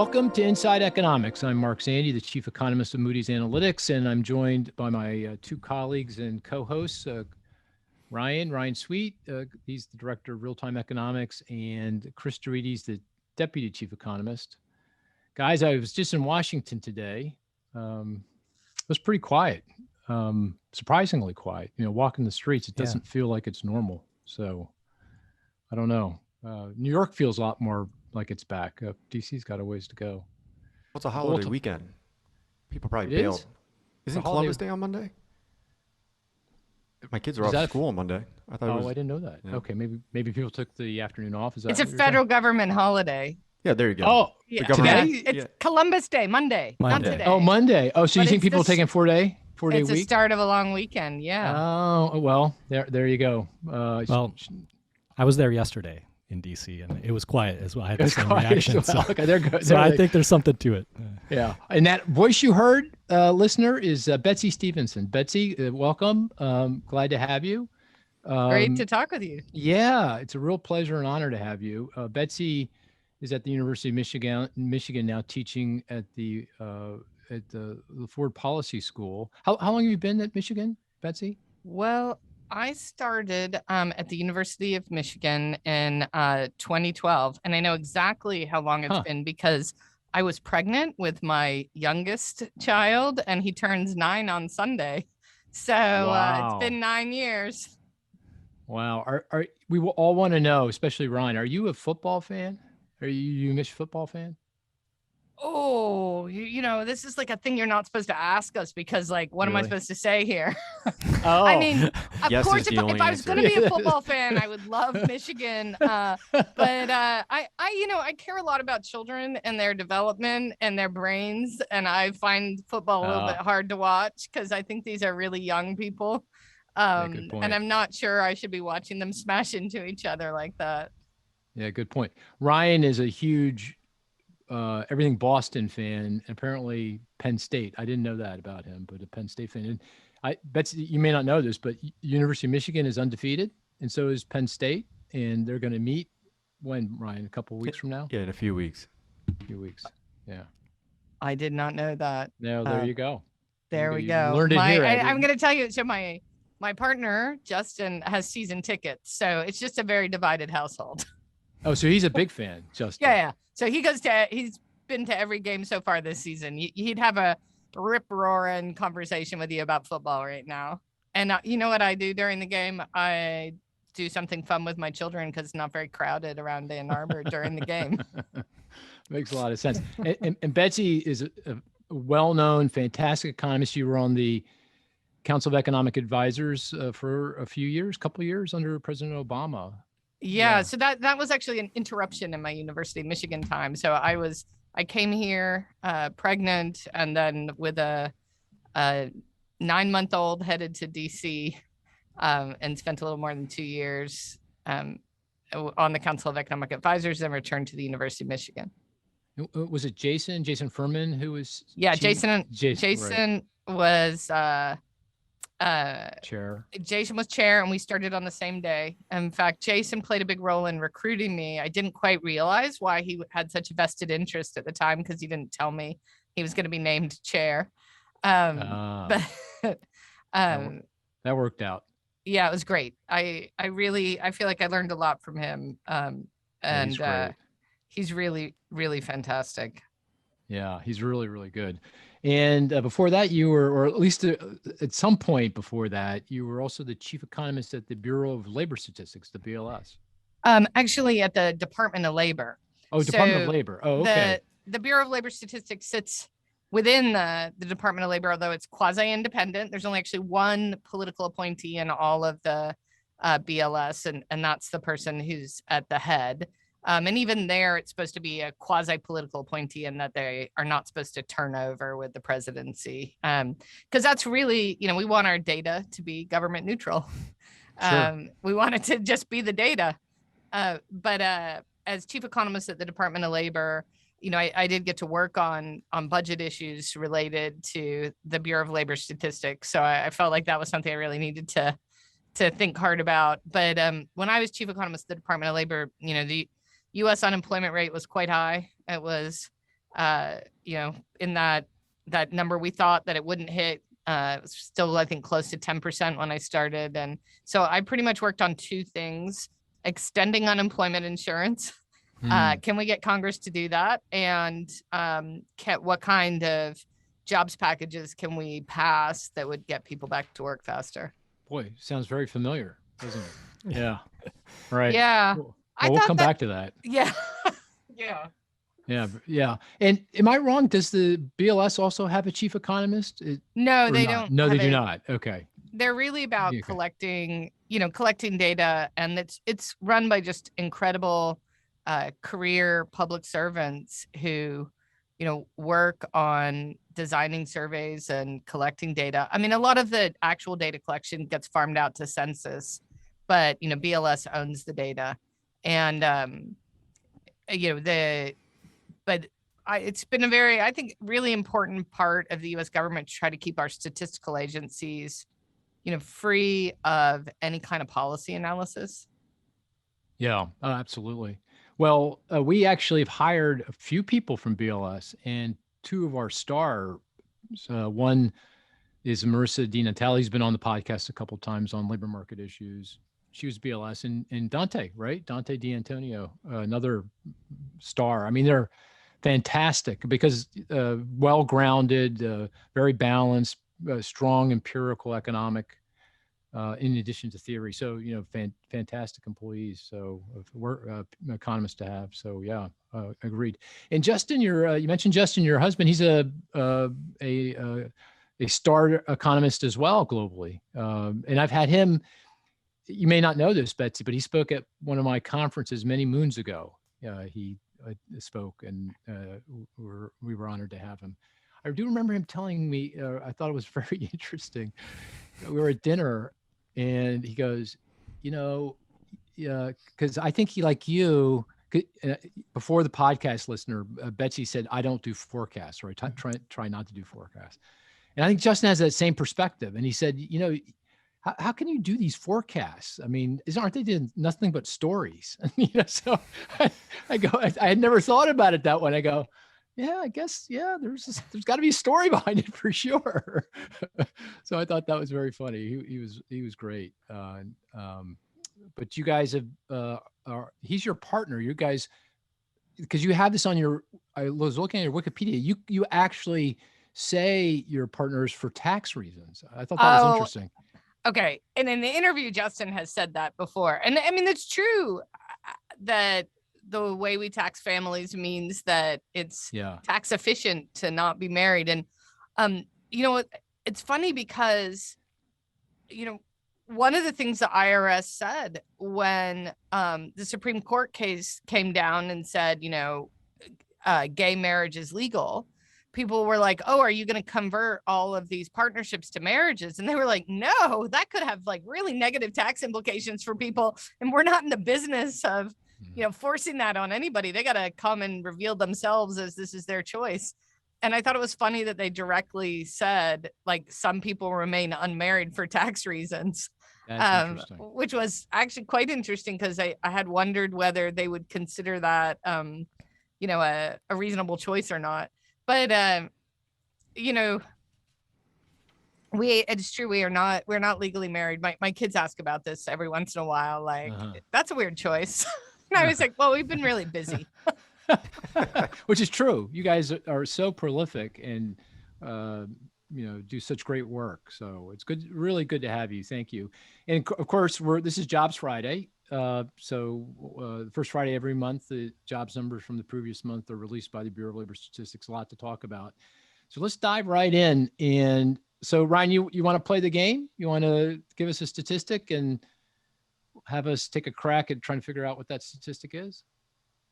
Welcome to Inside Economics. I'm Mark Zandi, the chief economist of Moody's Analytics, and I'm joined by my two colleagues and co-hosts, Ryan Sweet. He's the director of real-time economics, and Chris Dorides, the deputy chief economist. Guys, I was just in Washington today. It was pretty quiet, surprisingly quiet. You know, walking the streets, it doesn't feel like it's normal. So I don't know. New York feels a lot more like it's back. DC's got a ways to go. What's a holiday weekend? People probably bailed. Isn't Columbus Day on Monday? My kids are off school on Monday. I didn't know that. Yeah. Okay, maybe people took the afternoon off. Is that it's a federal government holiday. Yeah, there you go. Oh, yeah. It's Columbus Day, Monday, not today. Oh, Monday. Oh, so you think people are taking a four-day week? It's the start of a long weekend, yeah. Oh, well, there you go. Well, I was there yesterday in DC, and it was quiet as well. I had the same reaction. So, okay, they're good. So I think there's something to it. Yeah, and that voice you heard, listener, is Betsy Stevenson. Betsy, welcome. Glad to have you. Great to talk with you. Yeah, it's a real pleasure and honor to have you. Betsy is at the University of Michigan now, teaching at the Ford Policy School. How long have you been at Michigan, Betsy? Well, I started at the University of Michigan in 2012, and I know exactly how long it's been because I was pregnant with my youngest child, and he turns 9 on Sunday. So it's been 9 years. Wow. We will all want to know, especially Ryan, are you a football fan? Are you a Michigan football fan? Oh, you know, this is like a thing you're not supposed to ask us because, like, what am I supposed to say here? I mean, of course, if I was going to be a football fan, I would love Michigan. But I care a lot about children and their development and their brains. And I find football a little bit hard to watch because I think these are really young people. And I'm not sure I should be watching them smash into each other like that. Yeah, good point. Ryan is a huge everything Boston fan, and apparently Penn State. I didn't know that about him, but a Penn State fan. And Betsy, you may not know this, but University of Michigan is undefeated, and so is Penn State, and they're going to meet when, Ryan, a couple of weeks from now? Yeah, in a few weeks. Yeah. I did not know that. No, there you go. There we go. Learned it here. I'm going to tell you. So my partner Justin has season tickets, so it's just a very divided household. Oh, so he's a big fan, Justin. Yeah. So he's been to every game so far this season. He'd have a rip-roaring conversation with you about football right now. And you know what I do during the game? I do something fun with my children because it's not very crowded around Ann Arbor during the game. Makes a lot of sense. And Betsy is a well-known, fantastic economist. You were on the Council of Economic Advisors for a couple of years under President Obama. Yeah, so that was actually an interruption in my University of Michigan time. So I came here pregnant, and then with a 9-month-old headed to DC, and spent a little more than 2 years on the Council of Economic Advisors, and returned to the University of Michigan. Was it Jason Furman who was? Yeah, Jason right. Was chair. Jason was chair, and we started on the same day. In fact, Jason played a big role in recruiting me. I didn't quite realize why he had such a vested interest at the time because he didn't tell me he was going to be named chair. But that worked out. Yeah, it was great. I feel like I learned a lot from him. And he's really, really fantastic. Yeah, he's really, really good. And before that, you were, or at least at some point before that, you were also the chief economist at the Bureau of Labor Statistics, the BLS. Actually, at the Department of Labor. Oh, Department of Labor. Oh, okay. The Bureau of Labor Statistics sits within the Department of Labor, although it's quasi-independent. There's only actually one political appointee in all of the BLS, and that's the person who's at the head. And even there, it's supposed to be a quasi-political appointee in that they are not supposed to turn over with the presidency. Because that's really, we want our data to be government neutral. Sure. We want it to just be the data. But as chief economist at the Department of Labor, I did get to work on budget issues related to the Bureau of Labor Statistics. So I felt like that was something I really needed to think hard about. But when I was chief economist at the Department of Labor, the U.S. unemployment rate was quite high. It was in that number we thought that it wouldn't hit. It was still, I think, close to 10% when I started. And so I pretty much worked on two things: extending unemployment insurance. Can we get Congress to do that? And what kind of jobs packages can we pass that would get people back to work faster? Boy, sounds very familiar, doesn't it? Yeah. Right. Yeah. Well, we'll come back to that. Yeah. Yeah. Yeah. Yeah. And am I wrong? Does the BLS also have a chief economist? No, they not? don't. No, they do not. Okay. They're really about Okay. collecting data, and it's run by just incredible career public servants who, work on designing surveys and collecting data. I mean, a lot of the actual data collection gets farmed out to census, but, BLS owns the data. And, it's been a very, I think, really important part of the U.S. government to try to keep our statistical agencies, free of any kind of policy analysis. Yeah, absolutely. Well, we actually have hired a few people from BLS, and two of our stars. One is Marissa Di Natale. He's been on the podcast a couple of times on labor market issues. She was BLS, and Dante, right? Dante D'Antonio, another star. I mean, they're fantastic because well-grounded, very balanced, strong empirical economic, in addition to theory. So, fantastic employees. So we're economists to have. So yeah, agreed. And Justin, you mentioned Justin, your husband. He's a star economist as well globally. And I've had him. You may not know this, Betsy, but he spoke at one of my conferences many moons ago. He spoke, and we were honored to have him. I do remember him telling me, I thought it was very interesting. We were at dinner, and he goes, because I think he, like you, before the podcast listener, Betsy said, I don't do forecasts, or I try not to do forecasts. And I think Justin has that same perspective. And he said, how can you do these forecasts? I mean, aren't they doing nothing but stories? So I go, I had never thought about it that way. I go, yeah, I guess, yeah, there's got to be a story behind it for sure. So I thought that was very funny. He was great. But you guys he's your partner. You guys, because you have this on I was looking at your Wikipedia. You actually say your partners for tax reasons. I thought that was interesting. Okay. And in the interview, Justin has said that before. And I mean, it's true that the way we tax families means that it's tax efficient to not be married. And, it's funny because, one of the things the IRS said when the Supreme Court case came down and said, gay marriage is legal, people were like, oh, are you going to convert all of these partnerships to marriages? And they were like, no, that could have like really negative tax implications for people. And we're not in the business of, forcing that on anybody. They got to come and reveal themselves as this is their choice. And I thought it was funny that they directly said, like, some people remain unmarried for tax reasons, which was actually quite interesting because I had wondered whether they would consider that, a reasonable choice or not. But, it's true. We're not legally married. My kids ask about this every once in a while. Like, that's a weird choice. And I was like, well, we've been really busy. Which is true. You guys are so prolific and, do such great work. So it's good, really good to have you. Thank you. And of course, this is Jobs Friday. So the first Friday every month, the jobs numbers from the previous month are released by the Bureau of Labor Statistics. A lot to talk about. So let's dive right in. And so Ryan, you want to play the game? You want to give us a statistic and have us take a crack at trying to figure out what that statistic is?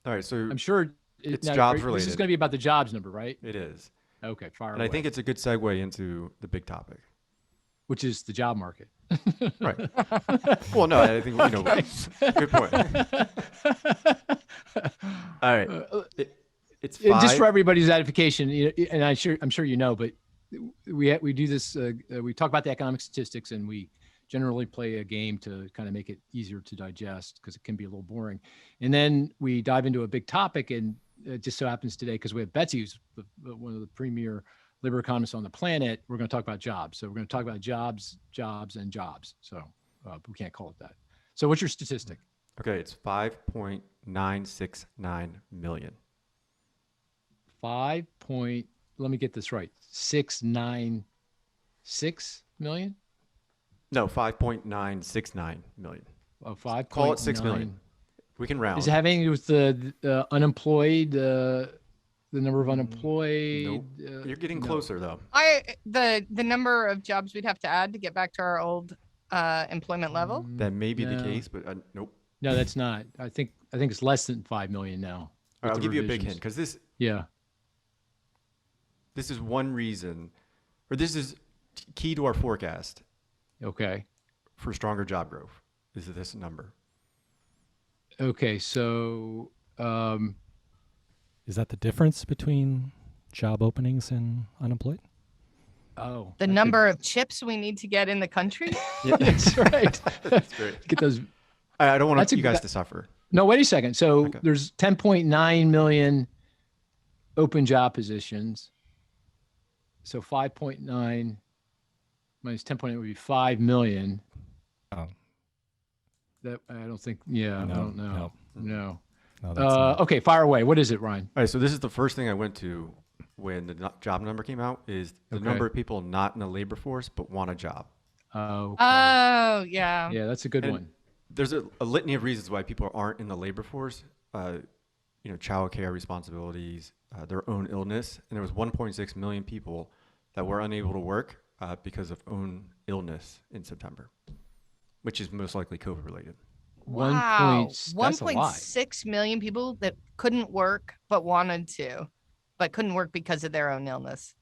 All right. So I'm sure it's jobs related. This is going to be about the jobs number, right? It is. Okay. Fire away. And I think it's a good segue into the big topic, which is the job market. Right. Well, no, I think, good point. All right. It's just for everybody's edification, and I'm sure but we do this. We talk about the economic statistics, and we generally play a game to kind of make it easier to digest because it can be a little boring. And then we dive into a big topic, and it just so happens today, because we have Betsy, who's one of the premier labor economists on the planet, we're going to talk about jobs. So we're going to talk about jobs, and jobs. So we can't call it that. So what's your statistic? Okay, it's 5.969 million. Let me get this right. 696 million? No, 5.969 million. Oh, 5. Call it 6 million. We can round. Is it having to do with the unemployed, the number of unemployed? Nope. You're getting no. closer though. The number of jobs we'd have to add to get back to our old employment level. That may be the No. case, but nope. No, that's not. I think it's less than 5 million now. All right, I'll with the give you a big hint revisions. because Yeah. this is one reason, or this is key to our forecast Okay. for stronger job growth. Is this number? Okay. So, Is that the difference between job openings and unemployed? oh, The number of chips we need to get in the country. Yeah, That's right. That's great. Get those. I don't want That's a you guys good- to suffer. No, wait a second. So Okay. there's 10.9 million open job positions. So 5.9 minus 10.8 would be 5 million. Oh, That I don't think. Yeah, I don't know. No. no, that's not. Okay, fire away. What is it, Ryan? All right, so this is the first thing I went to when the job number came out is the Okay. number of people not in the labor force but want a job. Oh, Oh yeah. yeah, that's a good And one. There's a litany of reasons why people aren't in the labor force. Child care responsibilities, their own illness, and there was 1.6 million people that were unable to work because of own illness in September, which is most likely COVID related. Wow. That's a lot. 1.6 million people that couldn't work but wanted to, but couldn't work because of their own illness.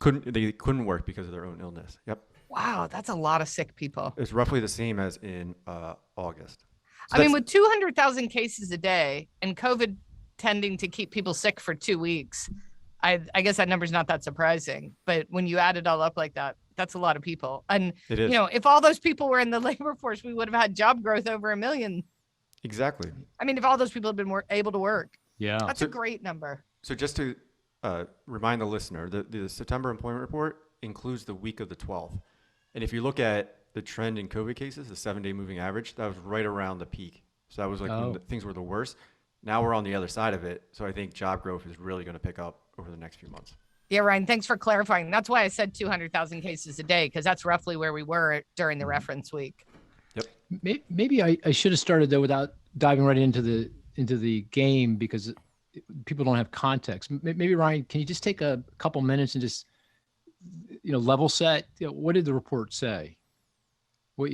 They couldn't work because of their own illness. Yep, Wow, that's a lot of sick people. it's roughly the same as in August. So I mean, that's- with 200,000 cases a day and COVID tending to keep people sick for 2 weeks, I guess that number's not that surprising. But when you add it all up like that, that's a lot of people. And, it is if all those people were in the labor force, we would have had job growth over 1 million. exactly. I mean, if all those people had been able to work, Yeah. that's a great number. So just to remind the listener, the September employment report includes the week of the 12th. And if you look at the trend in COVID cases, the 7-day moving average, that was right around the peak. So that was like when things were the worst. Now we're on the other side of it. So I think job growth is really going to pick up over the next few months. Yeah, Ryan, thanks for clarifying. That's why I said 200,000 cases a day, because that's roughly where we were during the reference week. Maybe I should have started though without diving right into the game, because people don't have context. Maybe Ryan, can you just take a couple minutes and just level set? What did the report say? What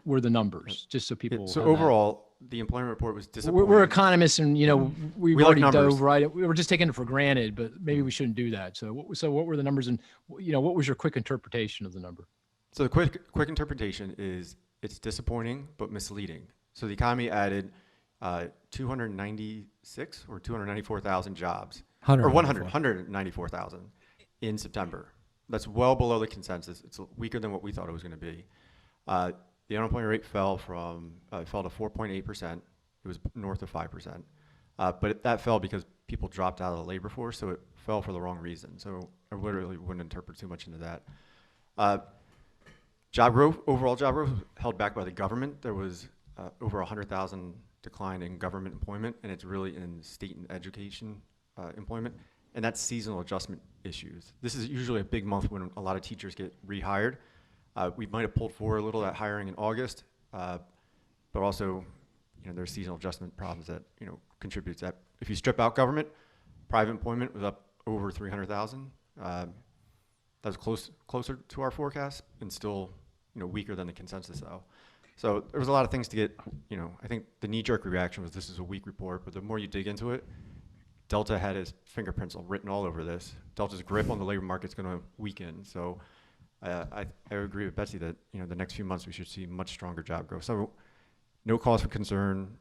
were the numbers? Just so people. So have that. overall, the employment report was disappointing. We're economists, and we've We like already numbers. dove right. We were just taking it for granted, but maybe we shouldn't do that. So what were the numbers, and what was your quick interpretation of the number? So the quick interpretation is it's disappointing but misleading. So the economy added 296 or 294,000 jobs, or 194,000 in September. That's well below the consensus. It's weaker than what we thought it was going to be. The unemployment rate fell to 4.8%. It was north of 5%. But that fell because people dropped out of the labor force, so it fell for the wrong reason. So I literally wouldn't interpret too much into that. Job growth, overall job growth, was held back by the government. There was over 100,000 decline in government employment, and it's really in state and education employment, and that's seasonal adjustment issues. This is usually a big month when a lot of teachers get rehired. We might have pulled forward a little of that hiring in August, but also, there's seasonal adjustment problems that contributes that. If you strip out government, private employment was up over 300,000. That was closer to our forecast, and still weaker than the consensus though. So there was a lot of things to get. I think the knee-jerk reaction was this is a weak report, but the more you dig into it, Delta had his fingerprints written all over this. Delta's grip on the labor market's going to weaken. So I agree with Betsy that the next few months we should see much stronger job growth. So no cause for concern.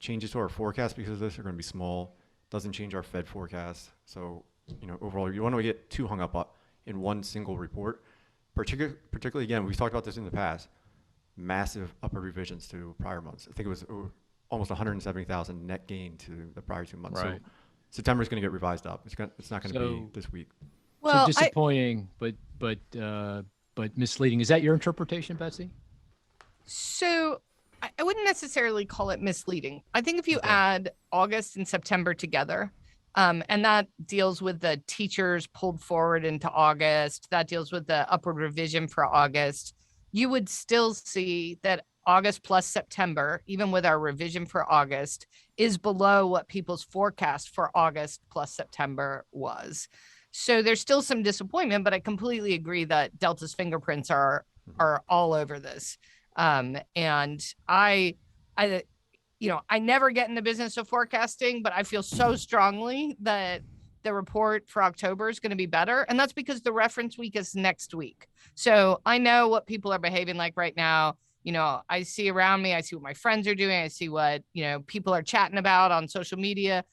Changes to our forecast because of this are going to be small. Doesn't change our Fed forecast. So overall, you want to get too hung up in one single report. Particularly again, we've talked about this in the past. Massive upper revisions to prior months. I think it was almost 170,000 net gain to the prior 2 months. Right. So September is going to get revised up. It's not going to be this week. Well, so disappointing, but misleading. Is that your interpretation, Betsy? So I wouldn't necessarily call it misleading. I think if you add August and September together, and that deals with the teachers pulled forward into August, that deals with the upward revision for August, you would still see that August plus September, even with our revision for August, is below what people's forecast for August plus September was. So there's still some disappointment, but I completely agree that Delta's fingerprints are all over this. And I never get in the business of forecasting, but I feel so strongly that the report for October is going to be better. And that's because the reference week is next week. So I know what people are behaving like right now. I see around me, I see what my friends are doing. I see what, people are chatting about on social media,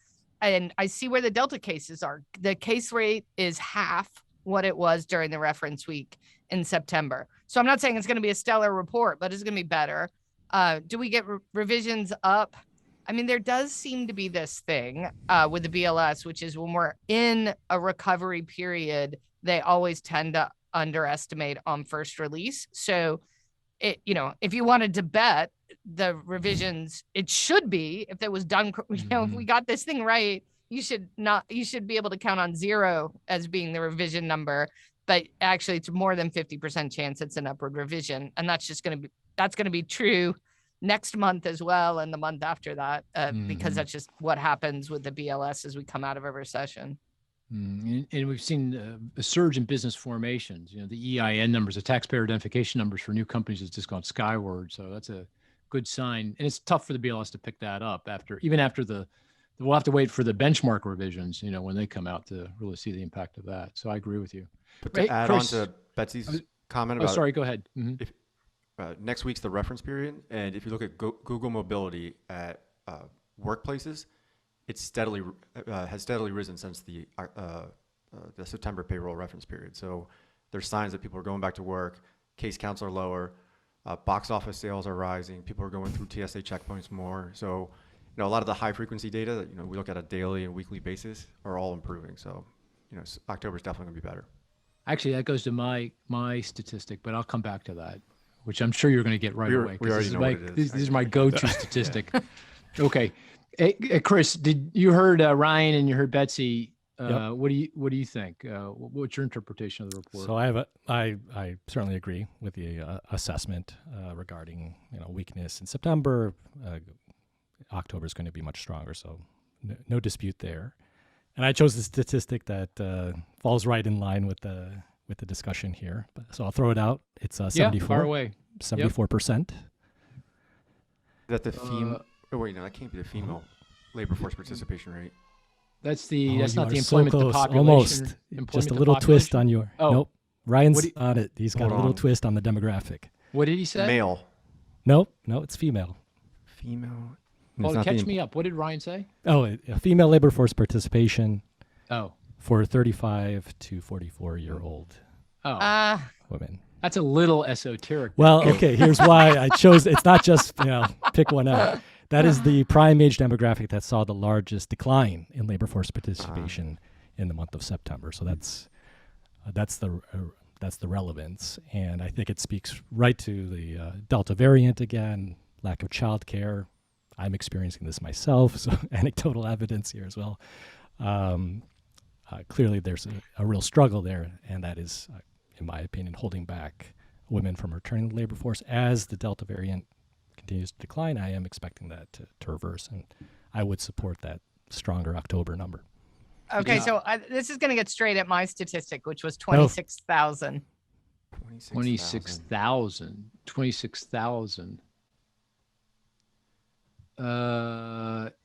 and I see where the Delta cases are. The case rate is half what it was during the reference week in September. So I'm not saying it's going to be a stellar report, but it's going to be better. Do we get revisions up? I mean, there does seem to be this thing with the BLS, which is when we're in a recovery period, they always tend to underestimate on first release. So, if you wanted to bet the revisions, it should be, if it was done, if we got this thing right, you should be able to count on 0 as being the revision number. But actually, it's more than 50% chance it's an upward revision, and that's going to be true next month as well, and the month after that, because that's just what happens with the BLS as we come out of a recession. And we've seen a surge in business formations. The EIN numbers, the taxpayer identification numbers for new companies has just gone skyward. So that's a good sign. And it's tough for the BLS to pick that up after we'll have to wait for the benchmark revisions, when they come out to really see the impact of that. So I agree with you. But to add on to Betsy's comment about, sorry, go ahead. If next week's the reference period, and if you look at Google mobility at workplaces, it's has steadily risen since the September payroll reference period. So there's signs that people are going back to work, case counts are lower, box office sales are rising, people are going through TSA checkpoints more. So a lot of the high frequency data that we look at a daily and weekly basis are all improving. So October is definitely going to be better. Actually, that goes to my statistic, but I'll come back to that, which I'm sure you're going to get right away. We already know what it is. This is my go-to statistic. Okay. Hey, Chris, did you heard Ryan and you heard Betsy? Yep. What do you think? What's your interpretation of the report? So I certainly agree with the assessment regarding weakness in September. October is going to be much stronger, so no dispute there. And I chose the statistic that falls right in line with the discussion here. So I'll throw it out. It's 74. Far away. 74%. That the female? That can't be the female labor force participation rate. That's not the employment so to close. population. Almost. Just a little twist on your. Oh. Nope. Ryan's on it. He's got a little twist on the demographic. What did he say? Male. Nope. No, it's female. Female. Catch me up. What did Ryan say? Oh, a female labor force participation. Oh. For 35 to 44-year-old women. That's a little esoteric. Well, okay, here's why I chose. It's not just, pick one out. That is the prime age demographic that saw the largest decline in labor force participation in the month of September. So that's the relevance. And I think it speaks right to the Delta variant again, lack of childcare. I'm experiencing this myself, so anecdotal evidence here as well. Clearly, there's a real struggle there, and that is, in my opinion, holding back women from returning to the labor force. As the Delta variant continues to decline, I am expecting that to reverse, and I would support that stronger October number. Okay, so this is going to get straight at my statistic, which was 26,000. 26,000.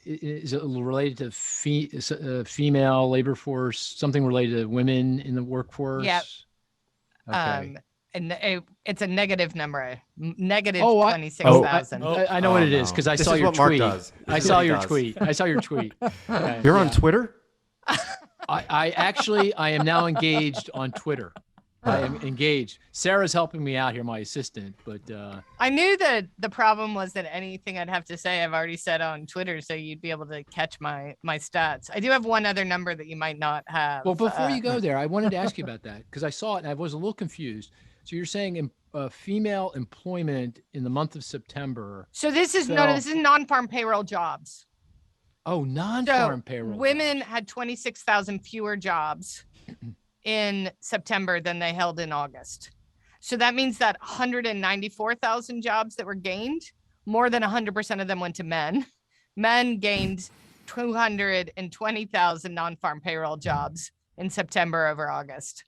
Is it related to female labor force? Something related to women in the workforce? Yep. Okay. And it's a negative number, negative 26,000. I know what it is because I saw your tweet. I saw your tweet. Okay, You're on Twitter? I am now engaged on Twitter. I am engaged. Sarah's helping me out here, my assistant, but I knew that the problem was that anything I'd have to say, I've already said on Twitter, so you'd be able to catch my stats. I do have one other number that you might not have. well, before you go there, I wanted to ask you about that because I saw it and I was a little confused. So you're saying female employment in the month of September. So this is this is non-farm payroll jobs. Oh, non-farm payroll. Women jobs. had 26,000 fewer jobs in September than they held in August. So that means that 194,000 jobs that were gained, more than 100% of them went to men. Men gained 220,000 non-farm payroll jobs in September over August.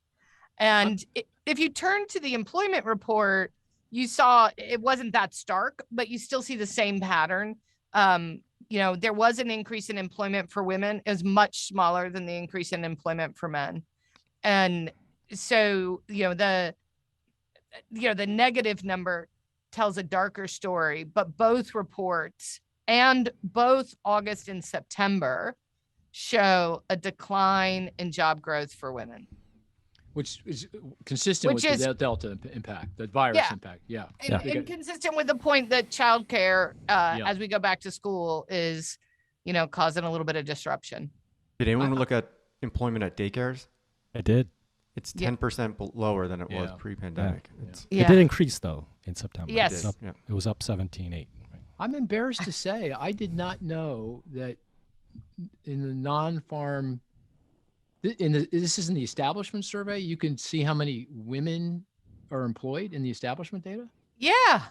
And if you turn to the employment report, you saw it wasn't that stark, but you still see the same pattern. There was an increase in employment for women. It was much smaller than the increase in employment for men. And so, the negative number tells a darker story, but both reports and both August and September show a decline in job growth for women. Which is consistent with the Delta impact, the virus impact. Yeah. And consistent with the point that childcare, as we go back to school, is, causing a little bit of disruption. Did anyone look at employment at daycares? I did. It's 10% lower than it was pre-pandemic. It did increase, though, in September. Yes. It was up 17.8. I'm embarrassed to say I did not know that in the non-farm, this is in the establishment survey, you can see how many women are employed in the establishment data? Yeah.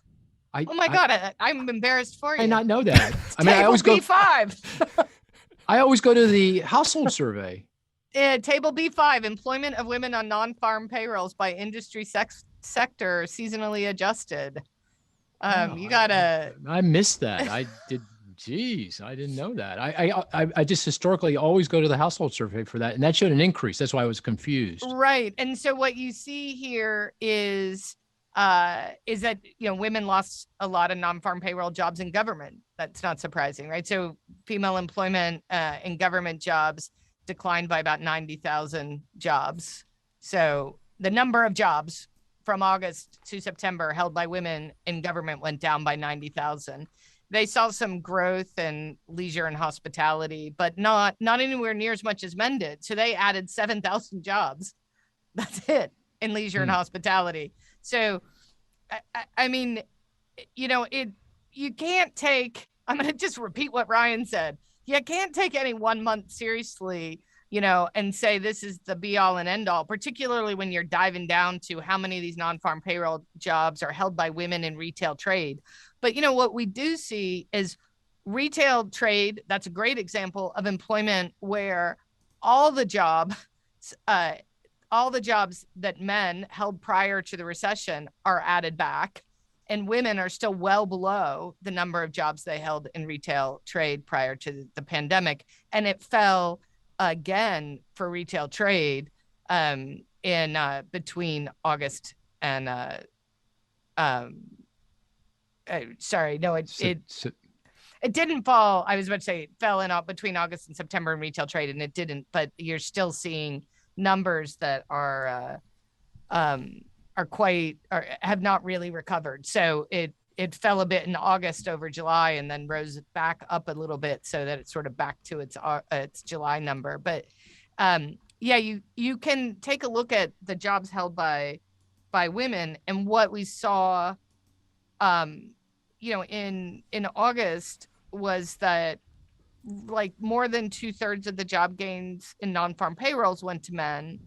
God, I'm embarrassed for you. I not know that. I always go B5. I always go to the household survey. Table B5, employment of women on non-farm payrolls by industry sector, seasonally adjusted. I missed that. I did. Geez, I didn't know that. I just historically always go to the household survey for that, and that showed an increase. That's why I was confused. Right, and so what you see here is that women lost a lot of non-farm payroll jobs in government. That's not surprising, right? So female employment in government jobs declined by about 90,000 jobs. So the number of jobs from August to September held by women in government went down by 90,000. They saw some growth in leisure and hospitality, but not anywhere near as much as men did. So they added 7,000 jobs. That's it in leisure and hospitality. So, you can't take, I'm going to just repeat what Ryan said. You can't take any 1 month seriously, and say this is the be all and end all, particularly when you're diving down to how many of these non-farm payroll jobs are held by women in retail trade. But, what we do see is retail trade. That's a great example of employment where all the jobs that men held prior to the recession are added back, and women are still well below the number of jobs they held in retail trade prior to the pandemic. And it fell again for retail trade in between August and it didn't fall. I was about to say it fell in between August and September in retail trade, and it didn't. But you're still seeing numbers that have not really recovered. So it fell a bit in August over July, and then rose back up a little bit, so that it's sort of back to its July number. But you can take a look at the jobs held by women, and what we saw in August was that more than 2/3 of the job gains in non-farm payrolls went to men.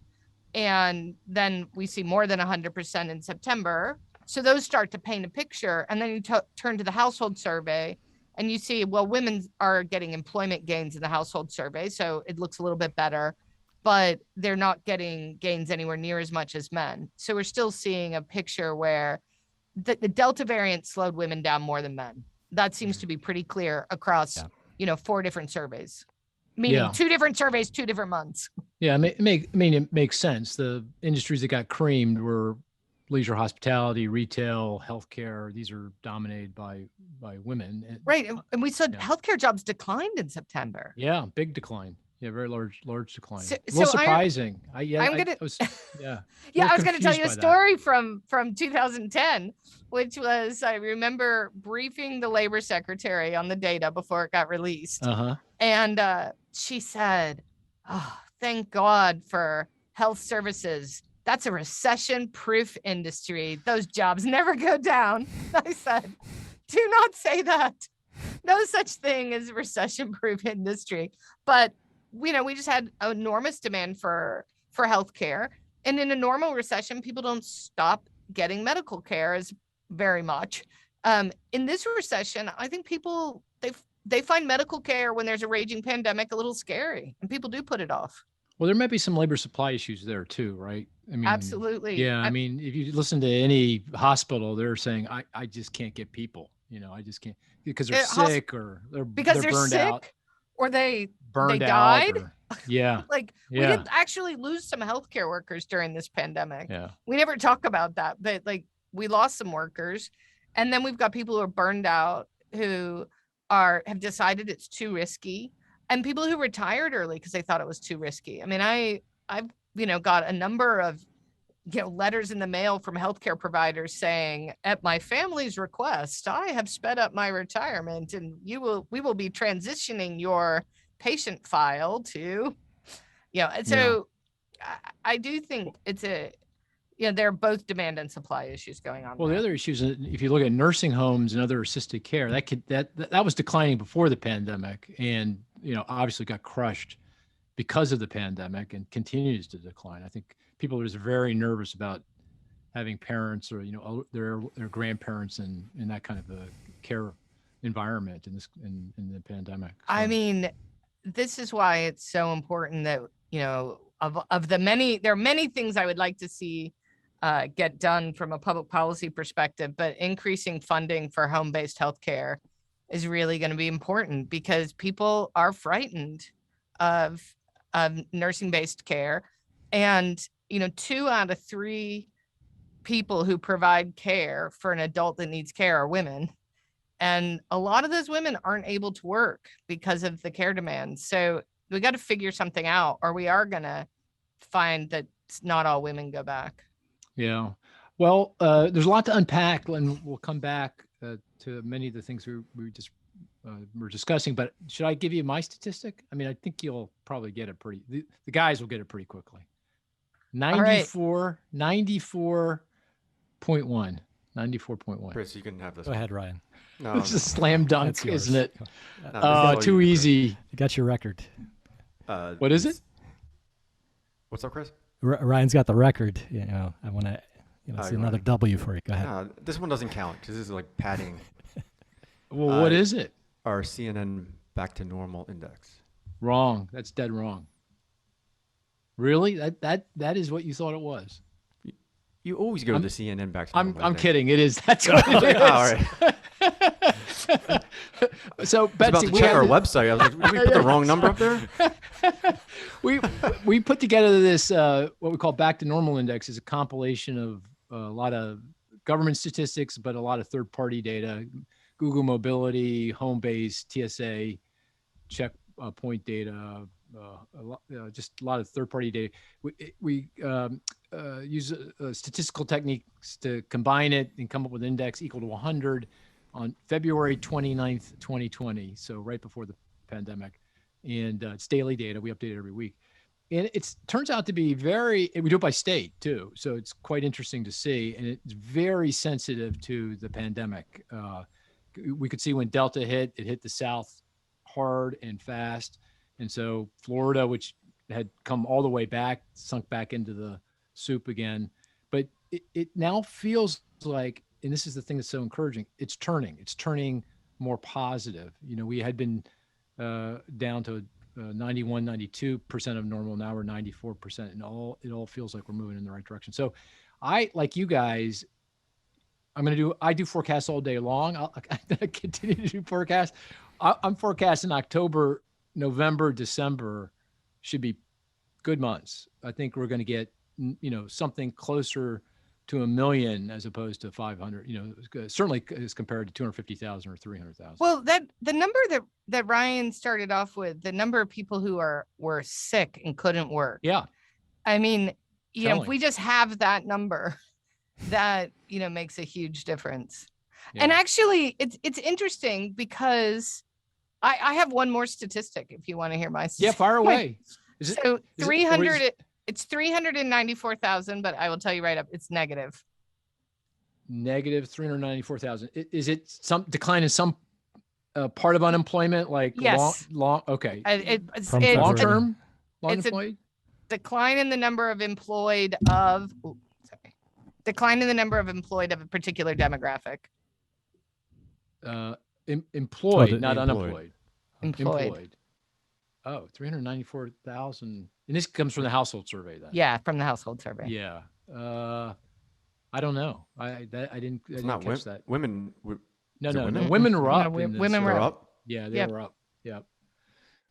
And then we see more than 100% in September. So those start to paint a picture. And then you turn to the household survey and you see, well, women are getting employment gains in the household survey. So it looks a little bit better, but they're not getting gains anywhere near as much as men. So we're still seeing a picture where the Delta variant slowed women down more than men. That seems to be pretty clear across, 4 different surveys, meaning 2 different surveys, 2 different months. Yeah, it makes sense. The industries that got creamed were leisure, hospitality, retail, healthcare. These are dominated by women. Right, and we said healthcare jobs declined in September. Yeah, big decline. Yeah, very large decline. So- a little so surprising. Yeah, I was More going to tell confused you a by that. story from 2010, which was, I remember briefing the labor secretary on the data before it got released. And she said, "Oh, thank God for health services. That's a recession-proof industry. Those jobs never go down." I said, "Do not say that. No such thing as a recession-proof industry." But we just had enormous demand for healthcare, and in a normal recession, people don't stop getting medical care as very much. In this recession, I think people they find medical care when there's a raging pandemic a little scary, and people do put it off. Well, there might be some labor supply issues there too, right? I mean, Absolutely. Yeah, I mean, if you listen to any hospital, they're saying, I just can't get people. I just can't, because they're sick or they're burned sick, out, or they burned out. died. Yeah. We did actually lose some healthcare workers during this pandemic. Yeah. We never talk about that, but we lost some workers, and then we've got people who are burned out, who have decided it's too risky, and people who retired early because they thought it was too risky. I mean, I've got a number of letters in the mail from healthcare providers saying, at my family's request, I have sped up my retirement, and we will be transitioning your patient file to, and so I do think it's there are both demand and supply issues going on. Well, the other issues, if you look at nursing homes and other assisted care, that was declining before the pandemic, and obviously got crushed because of the pandemic and continues to decline. I think people are just very nervous about having parents or their grandparents in that kind of a care environment in the pandemic. So. I mean, this is why it's so important that of the many, there are many things I would like to see get done from a public policy perspective, but increasing funding for home-based healthcare is really going to be important, because people are frightened of nursing-based care, and 2 out of 3 people who provide care for an adult that needs care are women, and a lot of those women aren't able to work because of the care demands. So we got to figure something out, or we are going to find that not all women go back. Yeah. Well, there's a lot to unpack, and we'll come back to many of the things we just were discussing. But should I give you my statistic? I mean, I think you'll probably get it the guys will get it pretty quickly. 94.1. 94.1. Chris, you can have this. Go ahead, Ryan. No, It's a slam dunk, isn't it? No, Too easy. You got your record. What is it? What's up, Chris? Ryan's got the record. I want to see another W for you. Go ahead. No, this one doesn't count because this is like padding. Well, what is it? Our CNN back to normal index. Wrong. That's dead wrong. Really? That is what you thought it was? You always go to the CNN back to normal. I'm kidding. It is. That's what it is. All right. So, Betsy, I was about to check our website. I was like, did we put the wrong number up there? we put together this what we call back to normal index. Is a compilation of a lot of government statistics, but a lot of third-party data, Google mobility, home-based, TSA, checkpoint data, just a lot of third-party data. We use statistical techniques to combine it and come up with an index equal to 100 on February 29th, 2020. So right before the pandemic, and it's daily data. We update it every week. And it turns out to be we do it by state too. So it's quite interesting to see. And it's very sensitive to the pandemic. We could see when Delta hit, it hit the South hard and fast. And so Florida, which had come all the way back, sunk back into the soup again. But it now feels like, and this is the thing that's so encouraging, it's turning more positive. We had been down to 91, 92% of normal. Now we're 94%, and it all feels like we're moving in the right direction. So I, like you guys, I do forecasts all day long. I continue to do forecasts. I'm forecasting October, November, December should be good months. I think we're going to get, something closer to 1 million as opposed to 500, certainly as compared to 250,000 or 300,000. Well, the number that Ryan started off with, the number of people who were sick and couldn't work. Yeah. I mean, if we just have that number, that, makes a huge difference. Yeah. And actually it's interesting because I have one more statistic if you want to hear my statistic. Yeah, far away. It's 394,000, but I will tell you right up, it's negative. Negative 394,000. Is it some decline in some part of unemployment? Like yes. long okay. It's long-term unemployed? Decline in the number of employed of, decline in the number of employed of a particular demographic. Employed, not unemployed. Employed. Oh, 394,000. And this comes from the household survey then. Yeah, from the household survey. Yeah. I don't know. I didn't catch that. Women. No. Women were up. Women were up. Yeah, they were up. Yeah.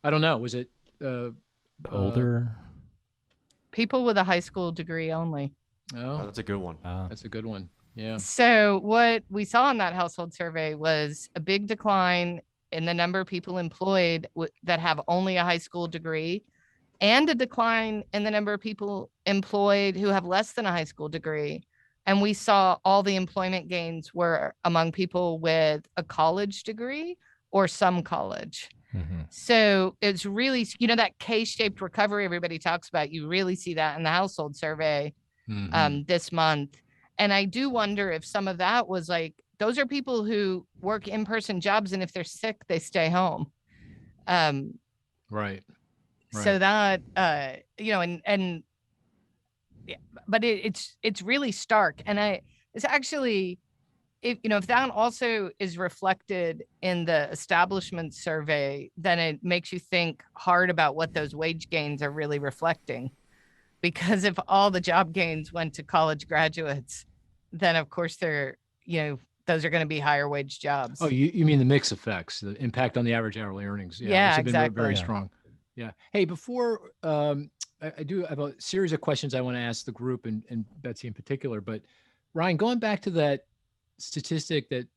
I don't know. Was it older? People with a high school degree only. Oh, that's a good one. That's a good one. Yeah. So what we saw in that household survey was a big decline in the number of people employed that have only a high school degree, and a decline in the number of people employed who have less than a high school degree. And we saw all the employment gains were among people with a college degree or some college. Mm-hmm. So it's really, that K-shaped recovery everybody talks about. You really see that in the household survey this month. And I do wonder if some of that was like, those are people who work in-person jobs, and if they're sick, they stay home. Right. So that, and yeah, but it's really stark. And it's actually, if that also is reflected in the establishment survey, then it makes you think hard about what those wage gains are really reflecting. Because if all the job gains went to college graduates, then of course those are going to be higher wage jobs. Oh, you mean the mix effects, the impact on the average hourly earnings? Yeah, exactly. Been very strong. Yeah. Hey, before I do have a series of questions I want to ask the group and Betsy in particular, but Ryan, going back to that statistic that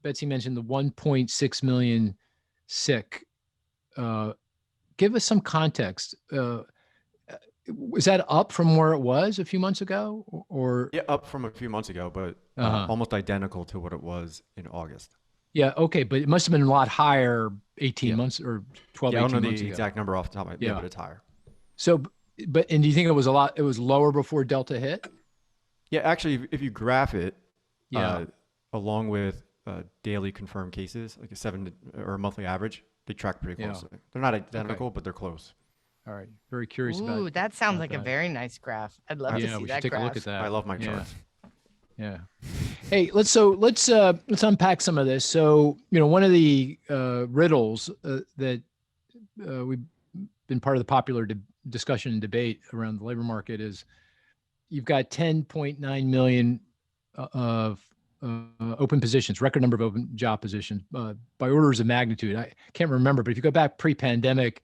Betsy mentioned, the 1.6 million sick, give us some context. Was that up from where it was a few months ago, or? Yeah, up from a few months ago, but almost identical to what it was in August. Yeah. Okay. But it must've been a lot higher 18 months or 12, 18 months ago. I don't know the exact number off the top of my head, but it's higher. So, and do you think it was lower before Delta hit? Yeah, actually, if you graph it, along with daily confirmed cases, like or a monthly average, they track pretty closely. Yeah. They're not identical, but they're close. All right. Very curious about. Ooh, that sounds like a very nice graph. I'd love to see that graph. Yeah, we should take a look at that. I love my charts. Yeah. Hey, let's unpack some of this. So, one of the riddles that we've been part of the popular discussion and debate around the labor market is you've got 10.9 million of open positions, record number of open job positions by orders of magnitude. I can't remember, but if you go back pre-pandemic,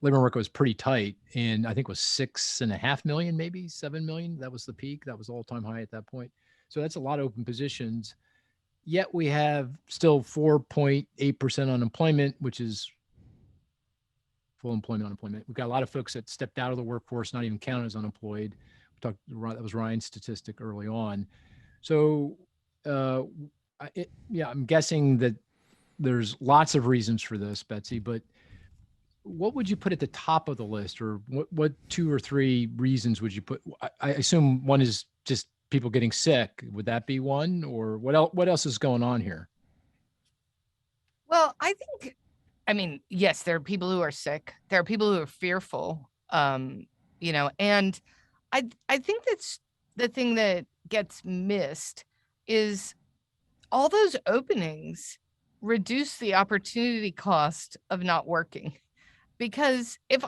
labor market was pretty tight, and I think it was 6.5 million, maybe 7 million. That was the peak. That was all-time high at that point. So that's a lot of open positions. Yet we have still 4.8% unemployment, which is full unemployment. We've got a lot of folks that stepped out of the workforce, not even counted as unemployed. That was Ryan's statistic early on. So, I'm guessing that there's lots of reasons for this, Betsy, but what would you put at the top of the list, or what 2 or 3 reasons would you put? I assume one is just people getting sick. Would that be one, or what else is going on here? Well, yes, there are people who are sick. There are people who are fearful, and I think that's the thing that gets missed is all those openings reduce the opportunity cost of not working. Because if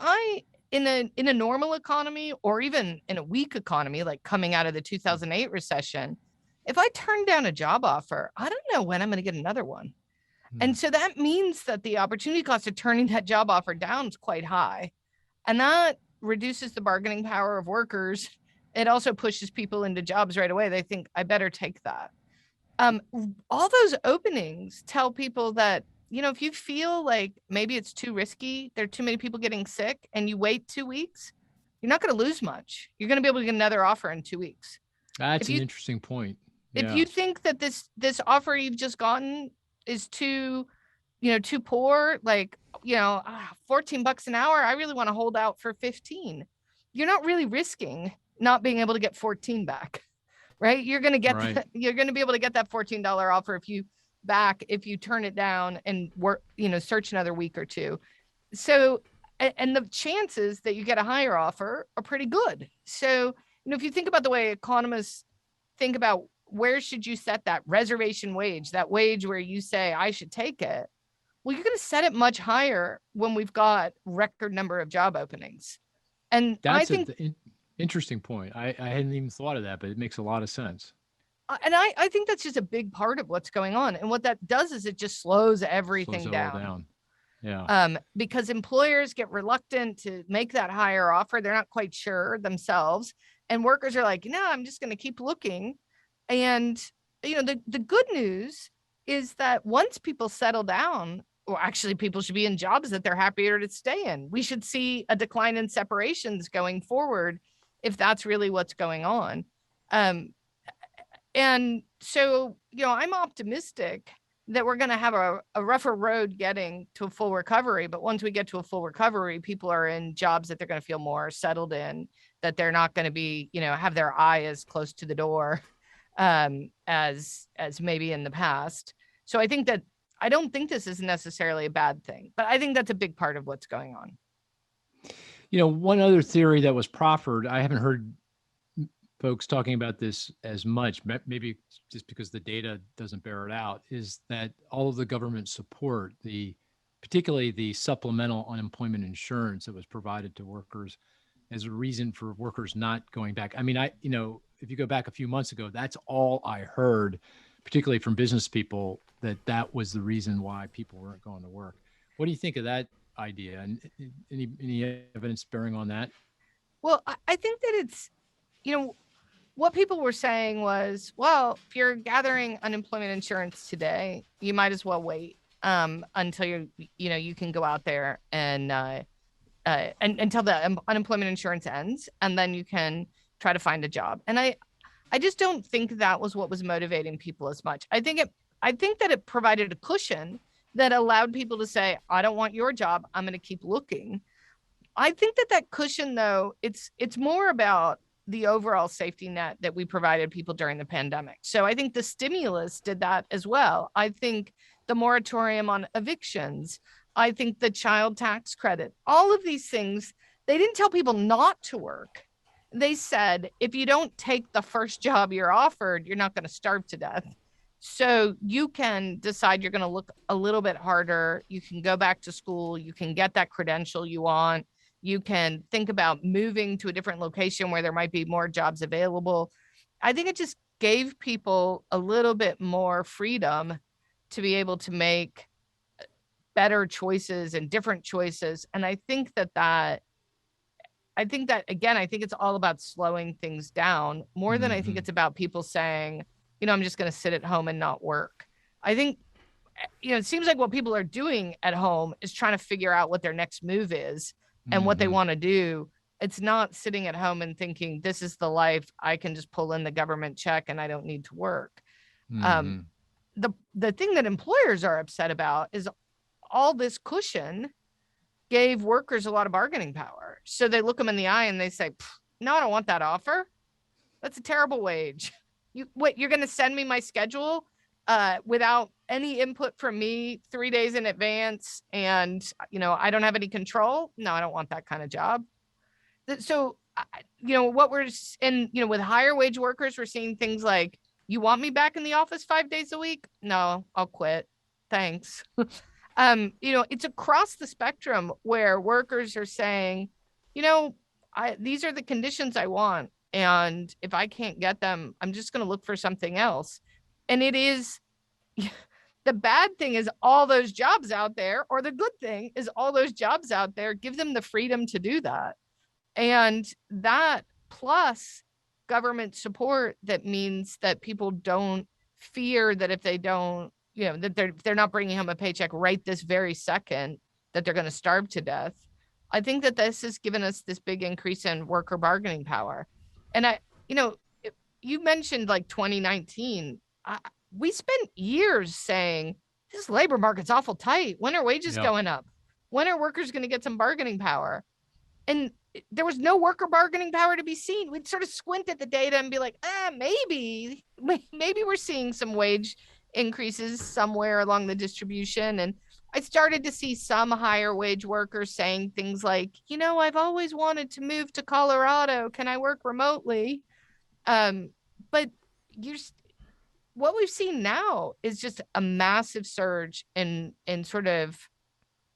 in a normal economy, or even in a weak economy, like coming out of the 2008 recession, if I turn down a job offer, I don't know when I'm going to get another one. And so that means that the opportunity cost of turning that job offer down is quite high. And that reduces the bargaining power of workers it also pushes people into jobs right away. They think, I better take that. All those openings tell people that, if you feel like maybe it's too risky, there are too many people getting sick, and you wait 2 weeks, you're not going to lose much. You're going to be able to get another offer in 2 weeks. That's an interesting point. If you think that this offer you've just gotten is too poor, like, $14 an hour, I really want to hold out for 15. You're not really risking not being able to get 14 back, right? You're going to get, you're going to be able to get that $14 offer if you turn it down and work, search another week or two. So, and the chances that you get a higher offer are pretty good. So, if you think about the way economists think about where should you set that reservation wage, that wage where you say, I should take it. Well, you're going to set it much higher when we've got record number of job openings. And that's I think an interesting point. I hadn't even thought of that, but it makes a lot of sense. And I think that's just a big part of what's going on. And what that does is it just slows everything down. Yeah. Because employers get reluctant to make that higher offer. They're not quite sure themselves. And workers are like, no, I'm just going to keep looking. And, the good news is that once people settle down, or actually people should be in jobs that they're happier to stay in. We should see a decline in separations going forward if that's really what's going on. And so, I'm optimistic that we're going to have a rougher road getting to a full recovery. But once we get to a full recovery, people are in jobs that they're going to feel more settled in, that they're not going to be, have their eye as close to the door as maybe in the past. So I don't think this is necessarily a bad thing, but I think that's a big part of what's going on. One other theory that was proffered, I haven't heard folks talking about this as much, maybe just because the data doesn't bear it out, is that all of the government support, particularly the supplemental unemployment insurance that was provided to workers, as a reason for workers not going back. I mean, if you go back a few months ago, that's all I heard, particularly from business people, that was the reason why people weren't going to work. What do you think of that idea? And any evidence bearing on that? Well, I think that it's, what people were saying was, well, if you're gathering unemployment insurance today, you might as well wait until you can go out there and until the unemployment insurance ends, and then you can try to find a job. And I just don't think that was what was motivating people as much. I think that it provided a cushion that allowed people to say, I don't want your job, I'm going to keep looking. I think that cushion, though, it's more about the overall safety net that we provided people during the pandemic. So I think the stimulus did that as well. I think the moratorium on evictions, I think the child tax credit, all of these things, they didn't tell people not to work. They said, if you don't take the first job you're offered, you're not going to starve to death. So you can decide you're going to look a little bit harder. You can go back to school. You can get that credential you want. You can think about moving to a different location where there might be more jobs available. I think it just gave people a little bit more freedom to be able to make better choices and different choices. And I think that it's all about slowing things down more than I think it's about people saying, I'm just going to sit at home and not work. I think, it seems like what people are doing at home is trying to figure out what their next move is and what they want to do. It's not sitting at home and thinking, this is the life, I can just pull in the government check and I don't need to work. The thing that employers are upset about is all this cushion gave workers a lot of bargaining power. So they look them in the eye and they say, no, I don't want that offer. That's a terrible wage. You're going to send me my schedule without any input from me 3 days in advance, and I don't have any control. No, I don't want that kind of job. So what we're with higher wage workers, we're seeing things like, you want me back in the office 5 days a week? No, I'll quit. Thanks. It's across the spectrum where workers are saying, these are the conditions I want. And if I can't get them, I'm just going to look for something else. And it is, the bad thing is all those jobs out there, or the good thing is all those jobs out there, give them the freedom to do that. And that plus government support that means that people don't fear that if they don't, that they're not bringing home a paycheck right this very second, that they're going to starve to death. I think that this has given us this big increase in worker bargaining power. And you mentioned like 2019. We spent years saying this labor market's awful tight. When are wages going up? When are workers going to get some bargaining power? And there was no worker bargaining power to be seen. We'd sort of squint at the data and be like, maybe we're seeing some wage increases somewhere along the distribution. And I started to see some higher wage workers saying things like, I've always wanted to move to Colorado. Can I work remotely? But what we've seen now is just a massive surge in sort of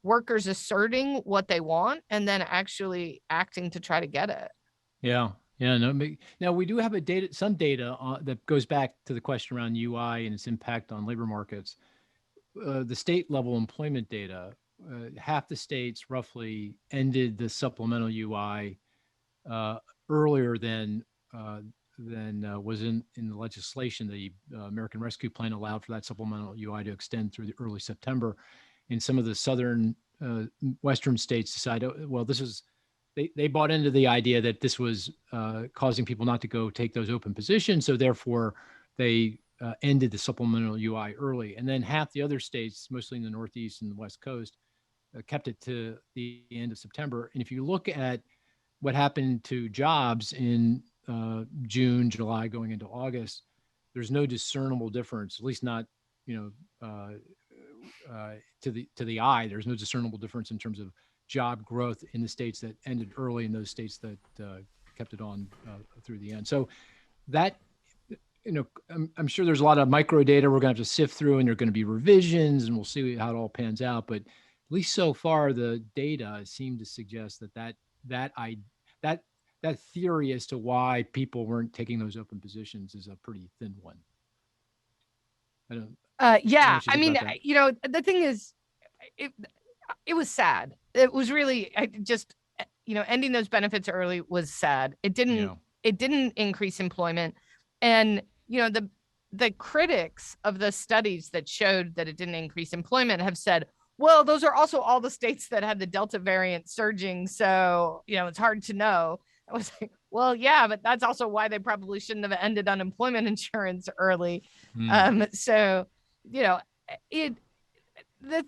workers asserting what they want and then actually acting to try to get it. Yeah. No, now we do have some data that goes back to the question around UI and its impact on labor markets. The state level employment data, half the states roughly ended the supplemental UI earlier than was in the legislation. The American Rescue Plan allowed for that supplemental UI to extend through the early September. And some of the southern western states decided, well, they bought into the idea that this was causing people not to go take those open positions. So therefore, they ended the supplemental UI early. And then half the other states, mostly in the Northeast and the West Coast, kept it to the end of September. And if you look at what happened to jobs in June, July, going into August, there's no discernible difference, at least not, to the eye. There's no discernible difference in terms of job growth in the states that ended early and those states that kept it on through the end. So that, I'm sure there's a lot of micro data we're going to have to sift through, and there are going to be revisions, and we'll see how it all pans out. But at least so far, the data seem to suggest that theory as to why people weren't taking those open positions is a pretty thin one. I don't. I mean, the thing is, it was sad. It was really, ending those benefits early was sad. It didn't increase employment. And, the critics of the studies that showed that it didn't increase employment have said, well, those are also all the states that had the Delta variant surging. So, it's hard to know. I was like, well, yeah, but that's also why they probably shouldn't have ended unemployment insurance early. So, the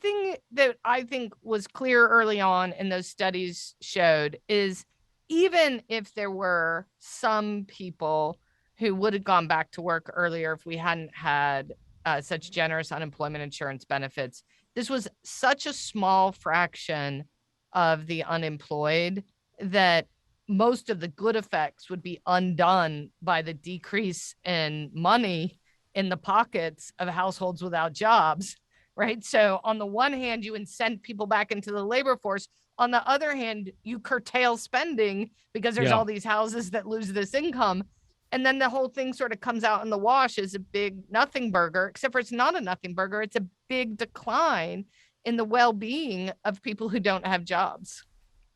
thing that I think was clear early on and those studies showed is even if there were some people who would have gone back to work earlier if we hadn't had such generous unemployment insurance benefits, this was such a small fraction of the unemployed that most of the good effects would be undone by the decrease in money in the pockets of households without jobs, right? So on the one hand, you incent people back into the labor force. On the other hand, you curtail spending because there's all these houses that lose this income. And then the whole thing sort of comes out in the wash as a big nothing burger, except for it's not a nothing burger. It's a big decline in the well-being of people who don't have jobs.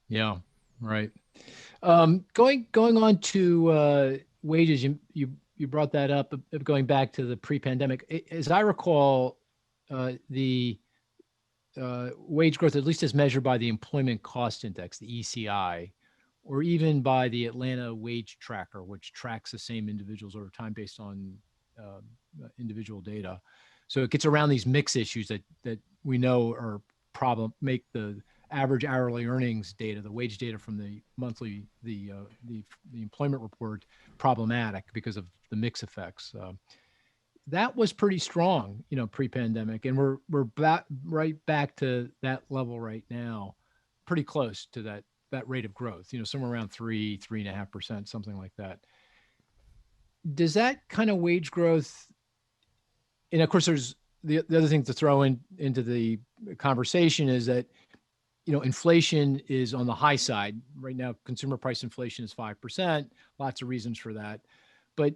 Yeah, right. Going on to wages, you brought that up, going back to the pre-pandemic. As I recall, the wage growth, at least as measured by the Employment Cost Index, the ECI, or even by the Atlanta Wage Tracker, which tracks the same individuals over time based on individual data. So it gets around these mix issues that we know are make the average hourly earnings data, the wage data from the monthly, the employment report, problematic because of the mix effects. That was pretty strong, pre-pandemic, and we're right back to that level right now, pretty close to that rate of growth, somewhere around 3.5%, something like that. Does that kind of wage growth, and of course there's the other thing to throw into the conversation is that, inflation is on the high side right now. Consumer price inflation is 5%, lots of reasons for that. But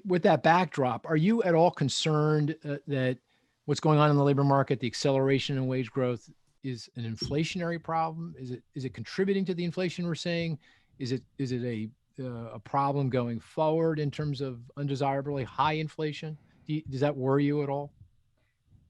with that backdrop, are you at all concerned that what's going on in the labor market, the acceleration in wage growth, is an inflationary problem? Is it contributing to the inflation we're seeing? Is it a problem going forward in terms of undesirably high inflation? Does that worry you at all?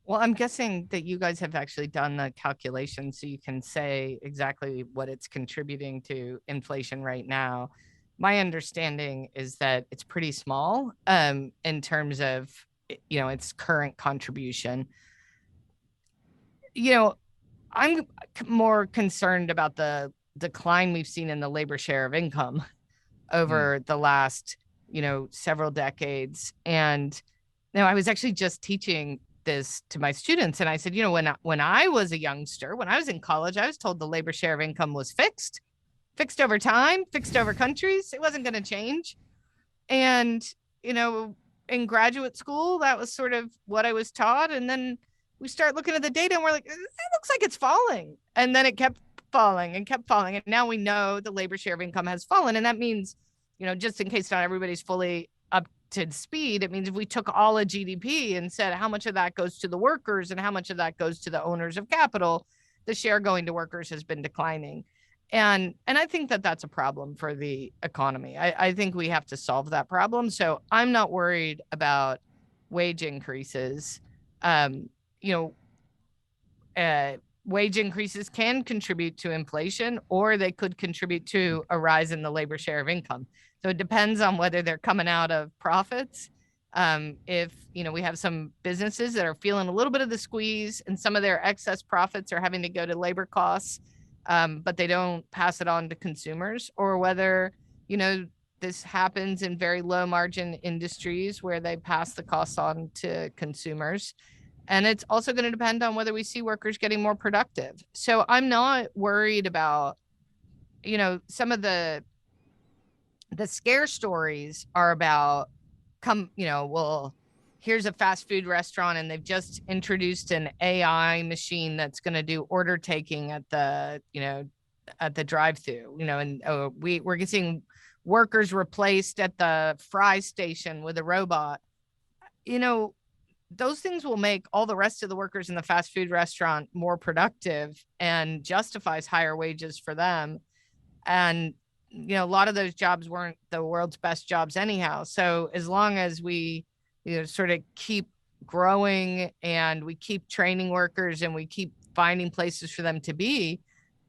Well, I'm guessing that you guys have actually done the calculation so you can say exactly what it's contributing to inflation right now. My understanding is that it's pretty small in terms of, its current contribution. I'm more concerned about the decline we've seen in the labor share of income over the last, several decades. And now I was actually just teaching this to my students. And I said, when I was a youngster, when I was in college, I was told the labor share of income was fixed over time, fixed over countries. It wasn't going to change. And, in graduate school, that was sort of what I was taught. And then we start looking at the data and we're like, it looks like it's falling. And then it kept falling and kept falling. And now we know the labor share of income has fallen. And that means, just in case not everybody's fully up to speed, it means if we took all of GDP and said how much of that goes to the workers and how much of that goes to the owners of capital, the share going to workers has been declining. And I think that that's a problem for the economy. I think we have to solve that problem. So I'm not worried about wage increases. Wage increases can contribute to inflation, or they could contribute to a rise in the labor share of income. So it depends on whether they're coming out of profits. If, we have some businesses that are feeling a little bit of the squeeze and some of their excess profits are having to go to labor costs, but they don't pass it on to consumers, or whether, this happens in very low margin industries where they pass the costs on to consumers. And it's also going to depend on whether we see workers getting more productive. So I'm not worried about, some of the scare stories are about here's a fast food restaurant and they've just introduced an AI machine that's going to do order taking at the drive-through, and we're seeing workers replaced at the fry station with a robot. Those things will make all the rest of the workers in the fast food restaurant more productive and justifies higher wages for them. And, a lot of those jobs weren't the world's best jobs anyhow. So as long as we, sort of keep growing and we keep training workers and we keep finding places for them to be,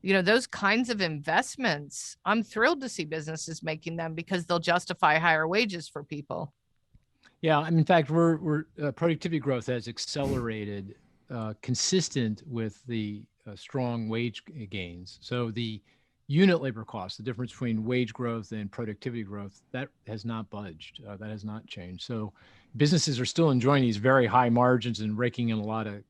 those kinds of investments, I'm thrilled to see businesses making them because they'll justify higher wages for people. Yeah, in fact, we're productivity growth has accelerated, consistent with the strong wage gains. So the unit labor cost, the difference between wage growth and productivity growth, that has not budged. That has not changed. So businesses are still enjoying these very high margins and raking in a lot of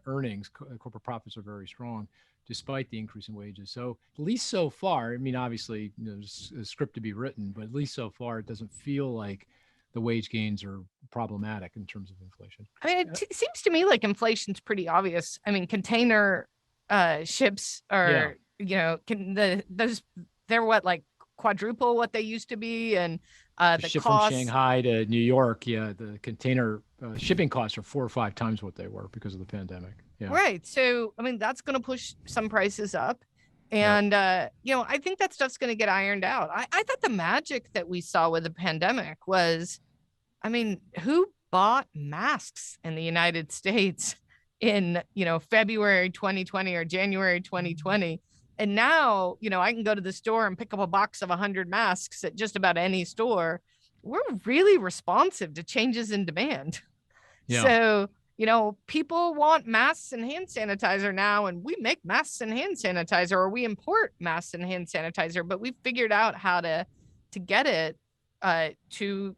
earnings. Corporate profits are very strong, despite the increase in wages. So at least so far, obviously, there's a script to be written, but at least so far, it doesn't feel like the wage gains are problematic in terms of inflation. It seems to me like inflation's pretty obvious. Container ships are, they're what, quadruple what they used to be, and the ship cost from Shanghai to New York, the container shipping costs are 4 or 5 times what they were because of the pandemic. Yeah. Right. So that's going to push some prices up. And, I think that stuff's going to get ironed out. I thought the magic that we saw with the pandemic was, who bought masks in the United States in, February 2020 or January 2020? And now, I can go to the store and pick up a box of 100 masks at just about any store. We're really responsive to changes in demand. Yeah. So, people want masks and hand sanitizer now, and we make masks and hand sanitizer, or we import masks and hand sanitizer, but we've figured out how to get it to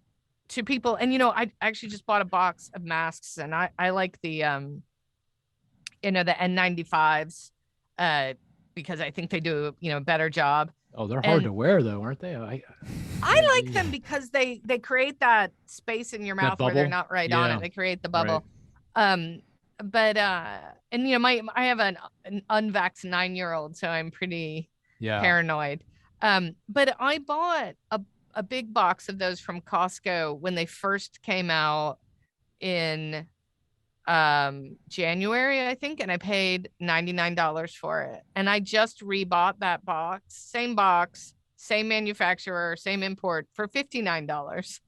people. And, I actually just bought a box of masks, and I like the, the N95s because I think they do, a better job. Oh, they're hard to wear though, aren't they? I like them because they create that space in your mouth where they're not right on it. They create the bubble. Right. I have an unvaxxed 9-year-old, so I'm pretty paranoid. But I bought a big box of those from Costco when they first came out in January, I think, and I paid $99 for it. And I just rebought that box, same box, same manufacturer, same import for $59.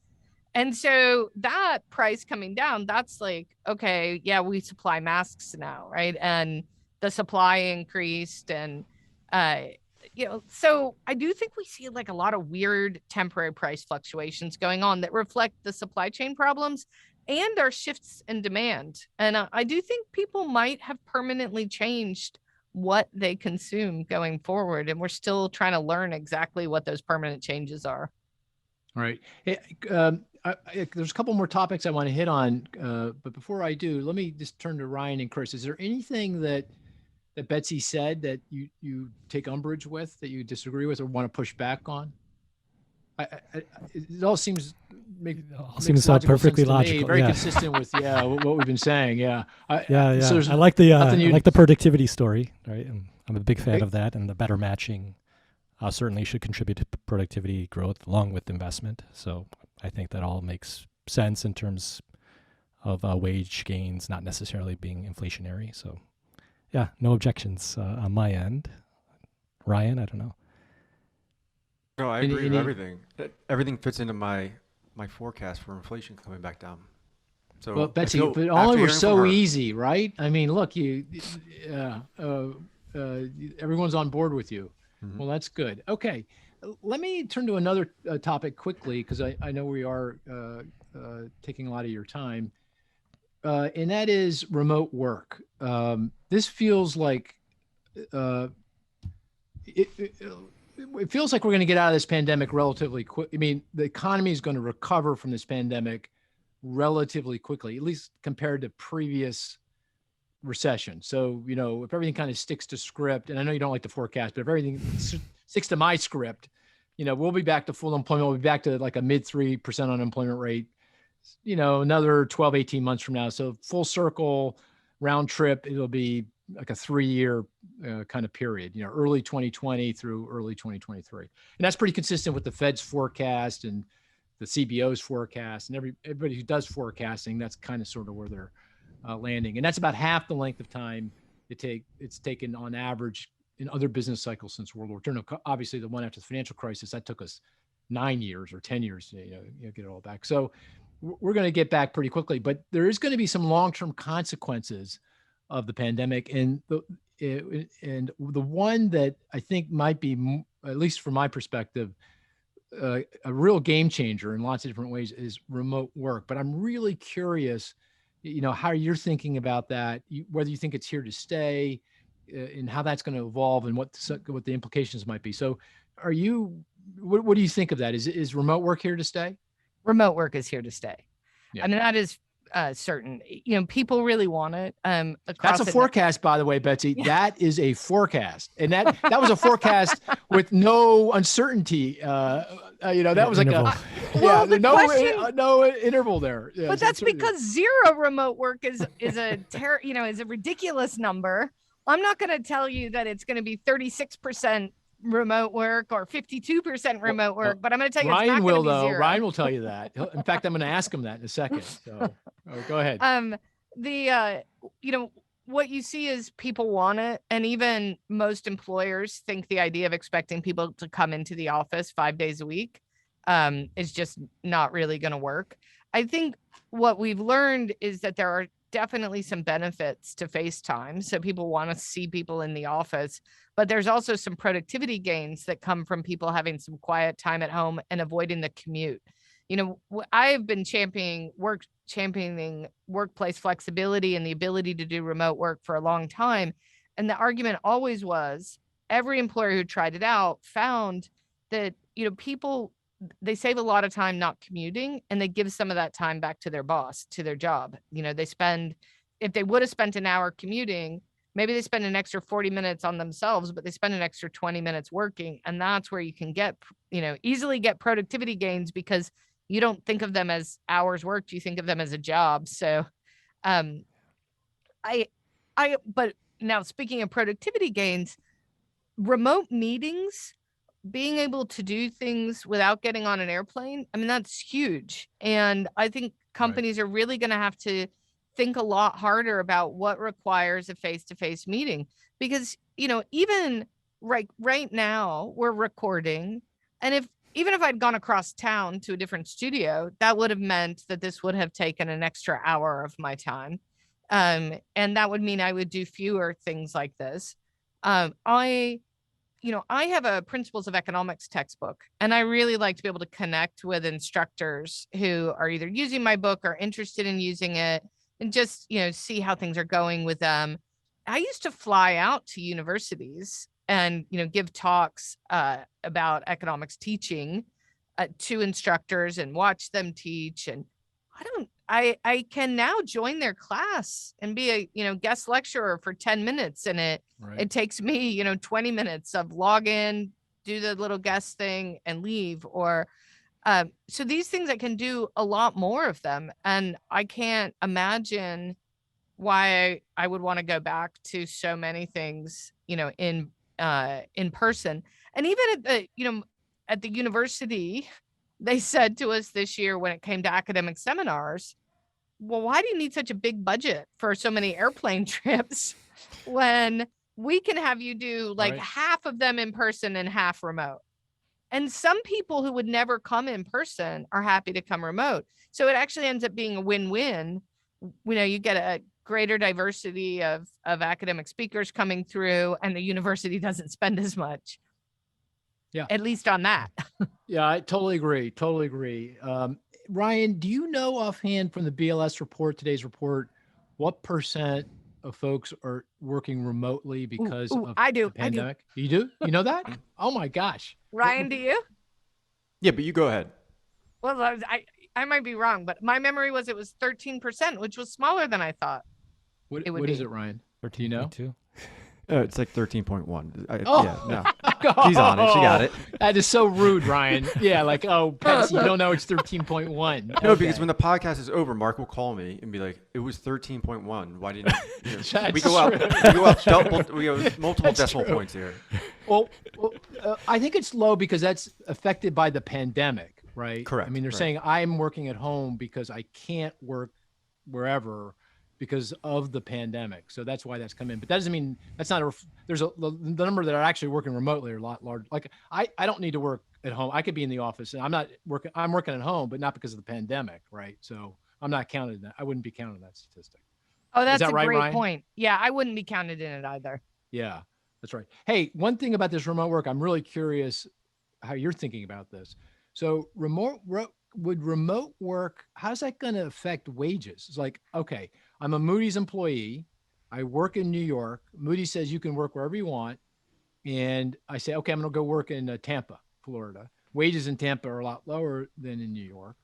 And so that price coming down, that's like, okay, yeah, we supply masks now, right? And the supply increased and, so I do think we see like a lot of weird temporary price fluctuations going on that reflect the supply chain problems and our shifts in demand. And I do think people might have permanently changed what they consume going forward. And we're still trying to learn exactly what those permanent changes are. All right. Hey, there's a couple more topics I want to hit on, but before I do, let me just turn to Ryan and Chris. Is there anything that Betsy said that you take umbrage with, that you disagree with, or want to push back on? It all seems perfectly logical. Very consistent with what we've been saying. Yeah. So I like the productivity story. Right, I'm a big fan of that, and the better matching certainly should contribute to productivity growth along with investment. So I think that all makes sense in terms of wage gains not necessarily being inflationary. So yeah, no objections on my end. Ryan, I don't know. No, I agree with everything. Everything fits into my forecast for inflation coming back down. So, well, Betsy, but only were so easy, right? I mean, look, everyone's on board with you. Mm-hmm. Well, that's good. Okay, let me turn to another topic quickly, because I know we are taking a lot of your time, and that is remote work. This feels like it feels like we're going to get out of this pandemic relatively quick. I mean, the economy is going to recover from this pandemic relatively quickly, at least compared to previous recession. So, if everything kind of sticks to script, and I know you don't like the forecast, but if everything sticks to my script, we'll be back to full employment. We'll be back to like a mid 3% unemployment rate, another 12, 18 months from now. So full circle, round trip, it'll be like a 3-year kind of period, early 2020 through early 2023. And that's pretty consistent with the Fed's forecast and the CBO's forecast, and everybody who does forecasting, that's kind of sort of where they're landing. And that's about half the length of time it's taken on average in other business cycles since World War II. Obviously, the one after the financial crisis, that took us 9 years or 10 years to get it all back. So we're going to get back pretty quickly, but there is going to be some long-term consequences of the pandemic. And the one that I think might be, at least from my perspective, a real game changer in lots of different ways is remote work. But I'm really curious, how you're thinking about that, whether you think it's here to stay, and how that's going to evolve, and what the implications might be. So what do you think of that? Is remote work here to stay? Remote work is here to stay. Yeah. I mean, that is certain. People really want it. That's a forecast, by the way, Betsy. Yeah. That is a forecast, and that was a forecast with no uncertainty. That was like no interval there. Yeah, but that's because zero remote work is a ridiculous number. I'm not going to tell you that it's going to be 36% remote work or 52% remote work, but I'm going to tell you Ryan will, though. Ryan will tell you that. In fact, I'm going to ask him that in a second. So go ahead. What you see is people want it, and even most employers think the idea of expecting people to come into the office 5 days a week is just not really going to work. I think what we've learned is that there are definitely some benefits to FaceTime. So people want to see people in the office, but there's also some productivity gains that come from people having some quiet time at home and avoiding the commute. I've been championing workplace flexibility and the ability to do remote work for a long time. And the argument always was, every employer who tried it out found that, people, they save a lot of time not commuting, and they give some of that time back to their boss, to their job. If they would have spent an hour commuting, maybe they spend an extra 40 minutes on themselves, but they spend an extra 20 minutes working. And that's where you can easily get productivity gains, because you don't think of them as hours worked. You think of them as a job. So, but now, speaking of productivity gains, remote meetings, being able to do things without getting on an airplane, I mean, that's huge. And I think companies are really going to have to think a lot harder about what requires a face-to-face meeting, because, even right now we're recording, And even if I'd gone across town to a different studio, that would have meant that this would have taken an extra hour of my time. And that would mean I would do fewer things like this. I have a principles of economics textbook, and I really like to be able to connect with instructors who are either using my book or interested in using it, and just, see how things are going with them. I used to fly out to universities and, give talks about economics teaching to instructors and watch them teach. And I can now join their class and be a, guest lecturer for 10 minutes. And it takes me, 20 minutes of log in, do the little guest thing and leave. Or so these things, I can do a lot more of them. And I can't imagine why I would want to go back to so many things, in person. And even at the university, they said to us this year when it came to academic seminars, well, why do you need such a big budget for so many airplane trips when we can have you do like half of them in person and half remote? And some people who would never come in person are happy to come remote. So it actually ends up being a win-win. You get a greater diversity of academic speakers coming through, and the university doesn't spend as much. Yeah. At least on that. Yeah, I totally agree. Totally agree. Ryan, do you know offhand from the BLS report, today's report, what percent of folks are working remotely because of the pandemic? You do? You know that? Oh my gosh. Ryan, do you? Yeah, but you go ahead. Well, I might be wrong, but my memory was it was 13%, which was smaller than I thought. What is it, Ryan? Do you know? It's like 13.1. Oh. Yeah, no. She's on it. She got it. That is so rude, Ryan. Yeah, like, Betsy, you don't know it's 13.1. No, because when the podcast is over, Mark will call me and be like, "It was 13.1. Why didn't you?" We go up. We go multiple decimal points here. Well, I think it's low because that's affected by the pandemic, right? Correct. I mean, they're saying I'm working at home because I can't work wherever because of the pandemic. So that's why that's come in. But that doesn't mean that's not the number that are actually working remotely are a lot larger. Like I don't need to work at home. I could be in the office and I'm working at home, but not because of the pandemic. Right. So I'm not counted in that. I wouldn't be counted in that statistic. Oh, that's a great point. Yeah. I wouldn't be counted in it either. Yeah, that's right. Hey, one thing about this remote work, I'm really curious how you're thinking about this. So remote work, how's that going to affect wages? It's like, okay, I'm a Moody's employee. I work in New York. Moody says you can work wherever you want. And I say, okay, I'm going to go work in Tampa, Florida. Wages in Tampa are a lot lower than in New York.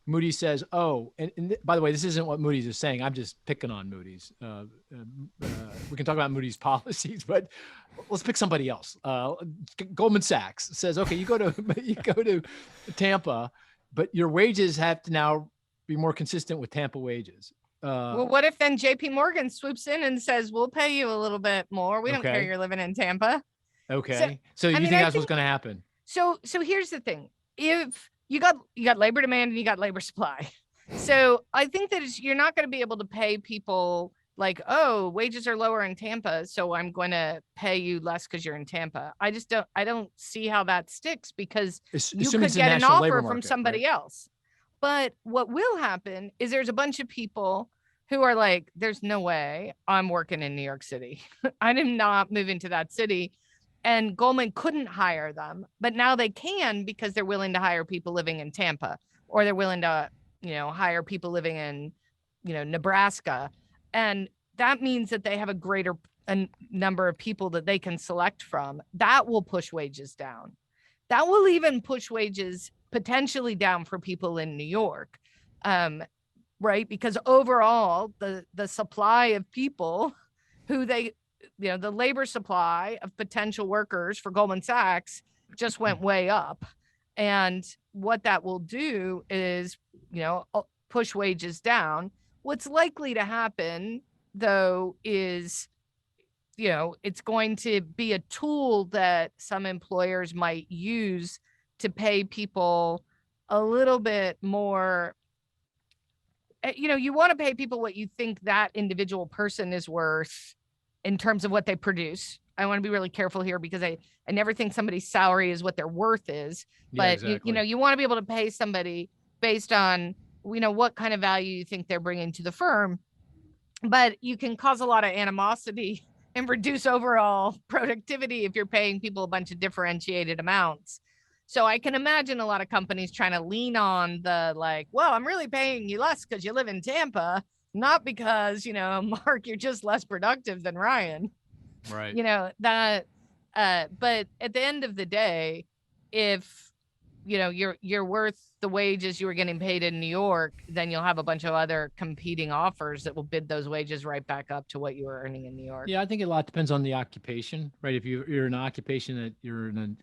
Moody says, and by the way, this isn't what Moody's is saying. I'm just picking on Moody's. We can talk about Moody's policies, but let's pick somebody else. Goldman Sachs says, okay, you go to Tampa, but your wages have to now be more consistent with Tampa wages. Well, what if then JP Morgan swoops in and says, we'll pay you a little bit more. We don't care you're living in Tampa. Okay. So you think that's what's going to happen? So here's the thing. If you got labor demand and you got labor supply. So I think that you're not going to be able to pay people like, oh, wages are lower in Tampa, so I'm going to pay you less because you're in Tampa. I don't see how that sticks, because you could get an offer from somebody else. But what will happen is there's a bunch of people who are like, there's no way I'm working in New York City. I'm not moving to that city. And Goldman couldn't hire them, but now they can, because they're willing to hire people living in Tampa, or they're willing to, hire people living in, Nebraska. And that means that they have a greater number of people that they can select from. That will push wages down. That will even push wages potentially down for people in New York, right? Because overall, the supply of people who the labor supply of potential workers for Goldman Sachs just went way up. And what that will do is, push wages down. What's likely to happen, though, is, it's going to be a tool that some employers might use to pay people a little bit more. You want to pay people what you think that individual person is worth in terms of what they produce, I want to be really careful here because I never think somebody's salary is what their worth is, but exactly. you want to be able to pay somebody based on, what kind of value you think they're bringing to the firm, but you can cause a lot of animosity and reduce overall productivity if you're paying people a bunch of differentiated amounts. So I can imagine a lot of companies trying to lean on the well, I'm really paying you less because you live in Tampa, not because, Mark, you're just less productive than Ryan. Right. That, but at the end of the day, if, you're worth the wages you were getting paid in New York, then you'll have a bunch of other competing offers that will bid those wages right back up to what you were earning in New York. Yeah, I think a lot depends on the occupation, right? If you're in an occupation that you're in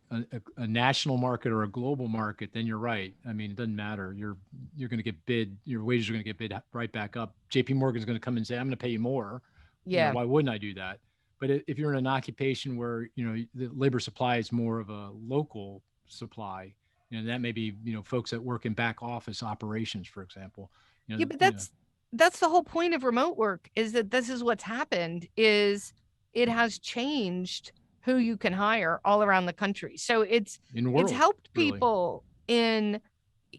a national market or a global market, then you're right. I mean, it doesn't matter. You're going to get bid. Your wages are going to get bid right back up. JP Morgan's going to come and say, "I'm going to pay you more." Yeah. Why wouldn't I do that? But if you're in an occupation where the labor supply is more of a local supply, that may be folks that work in back office operations, for example. Yeah, but that's the whole point of remote work, is that this is what's happened, is it has changed who you can hire all around the country. So it's helped people in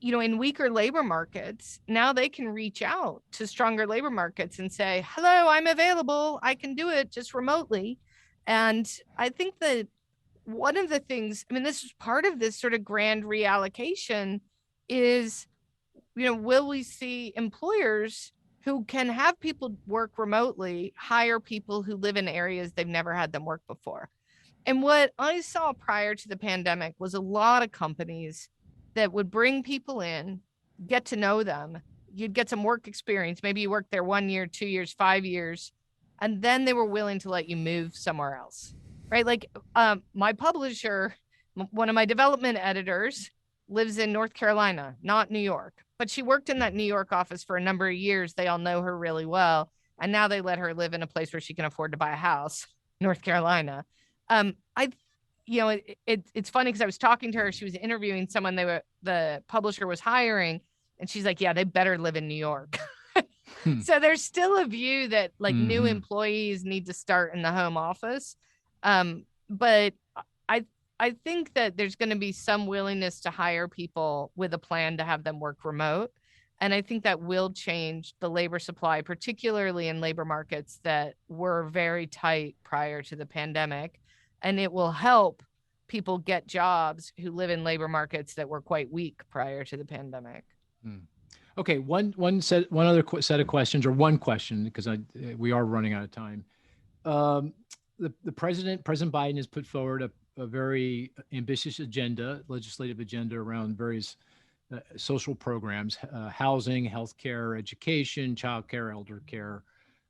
weaker labor markets. Now they can reach out to stronger labor markets and say, hello, I'm available. I can do it just remotely. And I think that one of the things, this is part of this sort of grand reallocation, is, will we see employers who can have people work remotely hire people who live in areas they've never had them work before? And what I saw prior to the pandemic was a lot of companies that would bring people in, get to know them. You'd get some work experience. Maybe you worked there 1 year, 2 years, 5 years, and then they were willing to let you move somewhere else, right? Like my publisher, one of my development editors, lives in North Carolina, not New York, but she worked in that New York office for a number of years. They all know her really well. And now they let her live in a place where she can afford to buy a house, North Carolina. It's funny because I was talking to her. She was interviewing someone the publisher was hiring, and she's like, yeah, they better live in New York. So there's still a view that new employees need to start in the home office. But I think that there's going to be some willingness to hire people with a plan to have them work remote. And I think that will change the labor supply, particularly in labor markets that were very tight prior to the pandemic. And it will help people get jobs who live in labor markets that were quite weak prior to the pandemic. Okay, one other set of questions, or one question, because we are running out of time. The President Biden has put forward a very ambitious legislative agenda around various social programs, housing, healthcare, education, childcare, elder care,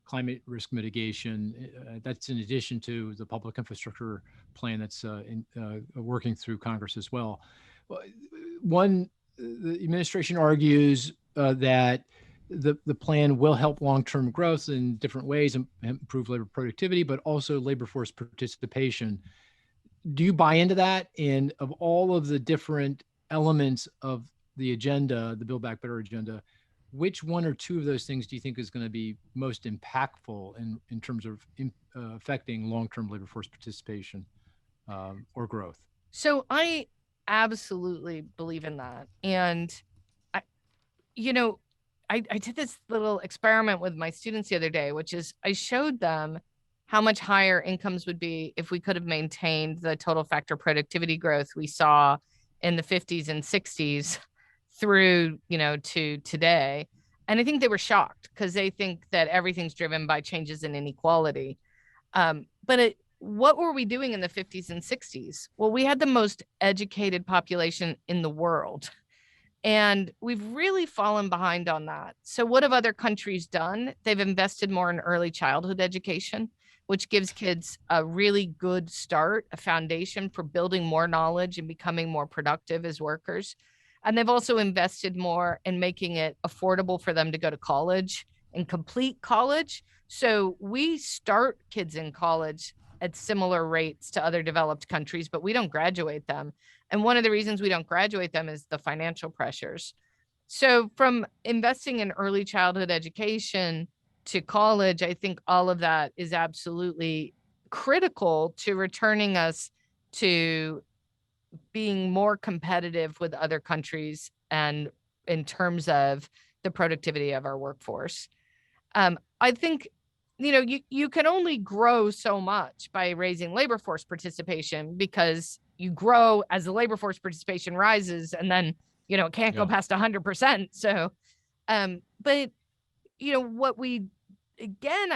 climate risk mitigation. That's in addition to the public infrastructure plan that's working through Congress as well. The administration argues that the plan will help long-term growth in different ways and improve labor productivity, but also labor force participation. Do you buy into that? And of all of the different elements of the agenda, the Build Back Better agenda, which one or two of those things do you think is going to be most impactful in terms of affecting long-term labor force participation or growth? So I absolutely believe in that. And I did this little experiment with my students the other day, which is I showed them how much higher incomes would be if we could have maintained the total factor productivity growth we saw in the 50s and 60s through, to today. And I think they were shocked because they think that everything's driven by changes in inequality. But what were we doing in the 50s and 60s? Well, we had the most educated population in the world. And we've really fallen behind on that. So what have other countries done? They've invested more in early childhood education, which gives kids a really good start, a foundation for building more knowledge and becoming more productive as workers. And they've also invested more in making it affordable for them to go to college and complete college. So we start kids in college at similar rates to other developed countries, but we don't graduate them. And one of the reasons we don't graduate them is the financial pressures. So from investing in early childhood education to college, I think all of that is absolutely critical to returning us to being more competitive with other countries and in terms of the productivity of our workforce. I think, you can only grow so much by raising labor force participation, because you grow as the labor force participation rises, and then, it can't go past 100%. So, but,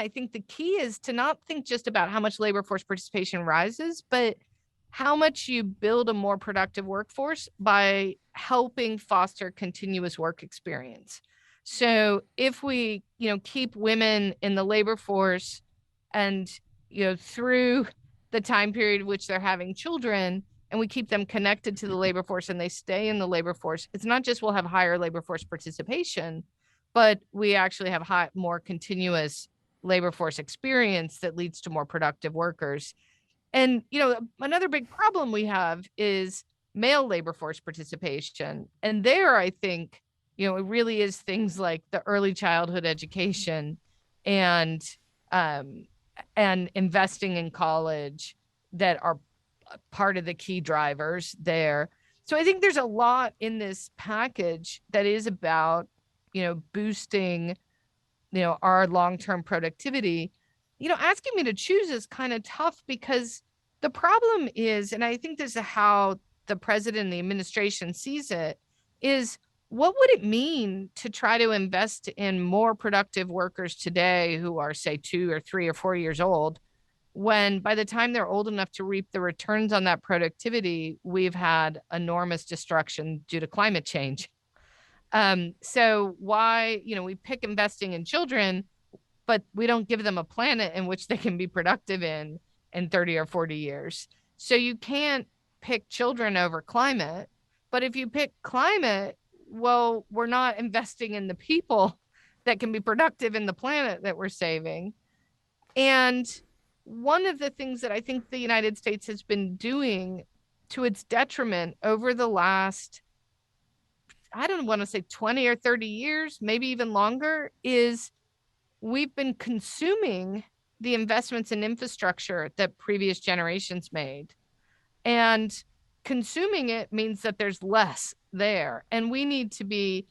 I think the key is to not think just about how much labor force participation rises, but how much you build a more productive workforce by helping foster continuous work experience. So if we, keep women in the labor force and, through the time period in which they're having children, and we keep them connected to the labor force and they stay in the labor force, it's not just we'll have higher labor force participation, but we actually have more continuous labor force experience that leads to more productive workers. And, another big problem we have is male labor force participation. And there, I think, it really is things like the early childhood education and investing in college that are part of the key drivers there. So I think there's a lot in this package that is about, boosting, our long-term productivity. Asking me to choose is kind of tough, because the problem is, and I think this is how the president and the administration sees it, is what would it mean to try to invest in more productive workers today who are, say, 2 or 3 or 4 years old, when by the time they're old enough to reap the returns on that productivity, we've had enormous destruction due to climate change. So why, we pick investing in children, but we don't give them a planet in which they can be productive in 30 or 40 years. So you can't pick children over climate, but if you pick climate, well, we're not investing in the people that can be productive in the planet that we're saving. And one of the things that I think the United States has been doing to its detriment over the last, I don't want to say 20 or 30 years, maybe even longer, is we've been consuming the investments in infrastructure that previous generations made. And consuming it means that there's less there. And we need to be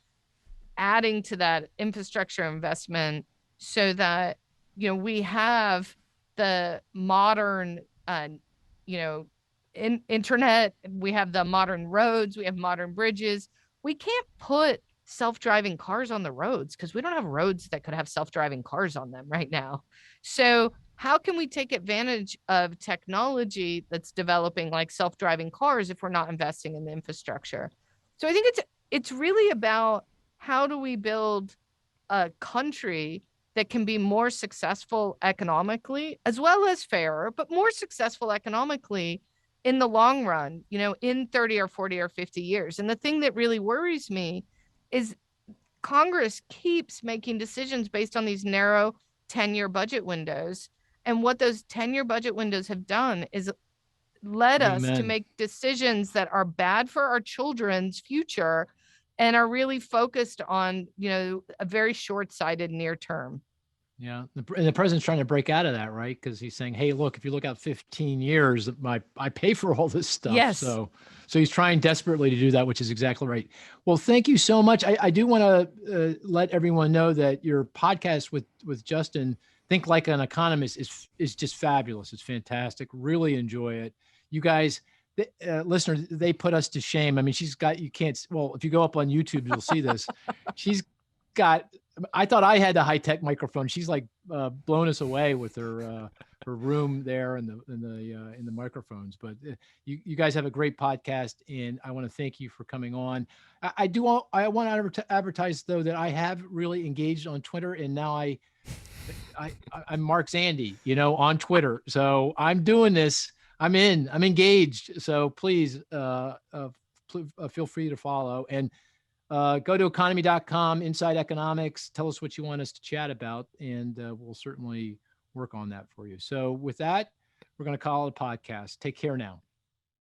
adding to that infrastructure investment so that, we have the modern, internet, we have the modern roads, we have modern bridges. We can't put self-driving cars on the roads because we don't have roads that could have self-driving cars on them right now. So how can we take advantage of technology that's developing, like self-driving cars, if we're not investing in the infrastructure? So I think it's really about how do we build a country that can be more successful economically, as well as fairer, but more successful economically in the long run, in 30 or 40 or 50 years. And the thing that really worries me is Congress keeps making decisions based on these narrow 10-year budget windows. And what those 10-year budget windows have done is led us to make decisions that are bad for our children's future and are really focused on, a very short-sighted near term. Yeah. And the president's trying to break out of that, right? Because he's saying, hey, look, if you look out 15 years, I pay for all this stuff. Yes. So he's trying desperately to do that, which is exactly right. Well, thank you so much. I do want to let everyone know that your podcast with Justin, Think Like an Economist, is just fabulous. It's fantastic. Really enjoy it. You guys, listeners, they put us to shame. I mean, if you go up on YouTube, you'll see this. I thought I had the high-tech microphone. She's like blown us away with her room there and in the microphones. But you guys have a great podcast, and I want to thank you for coming on. I want to advertise though that I have really engaged on Twitter, and now I'm Mark Zandi, on Twitter. So I'm doing this. I'm engaged. So please feel free to follow and. Go to economy.com, Inside Economics. Tell us what you want us to chat about, and we'll certainly work on that for you. So with that, we're going to call it a podcast. Take care now.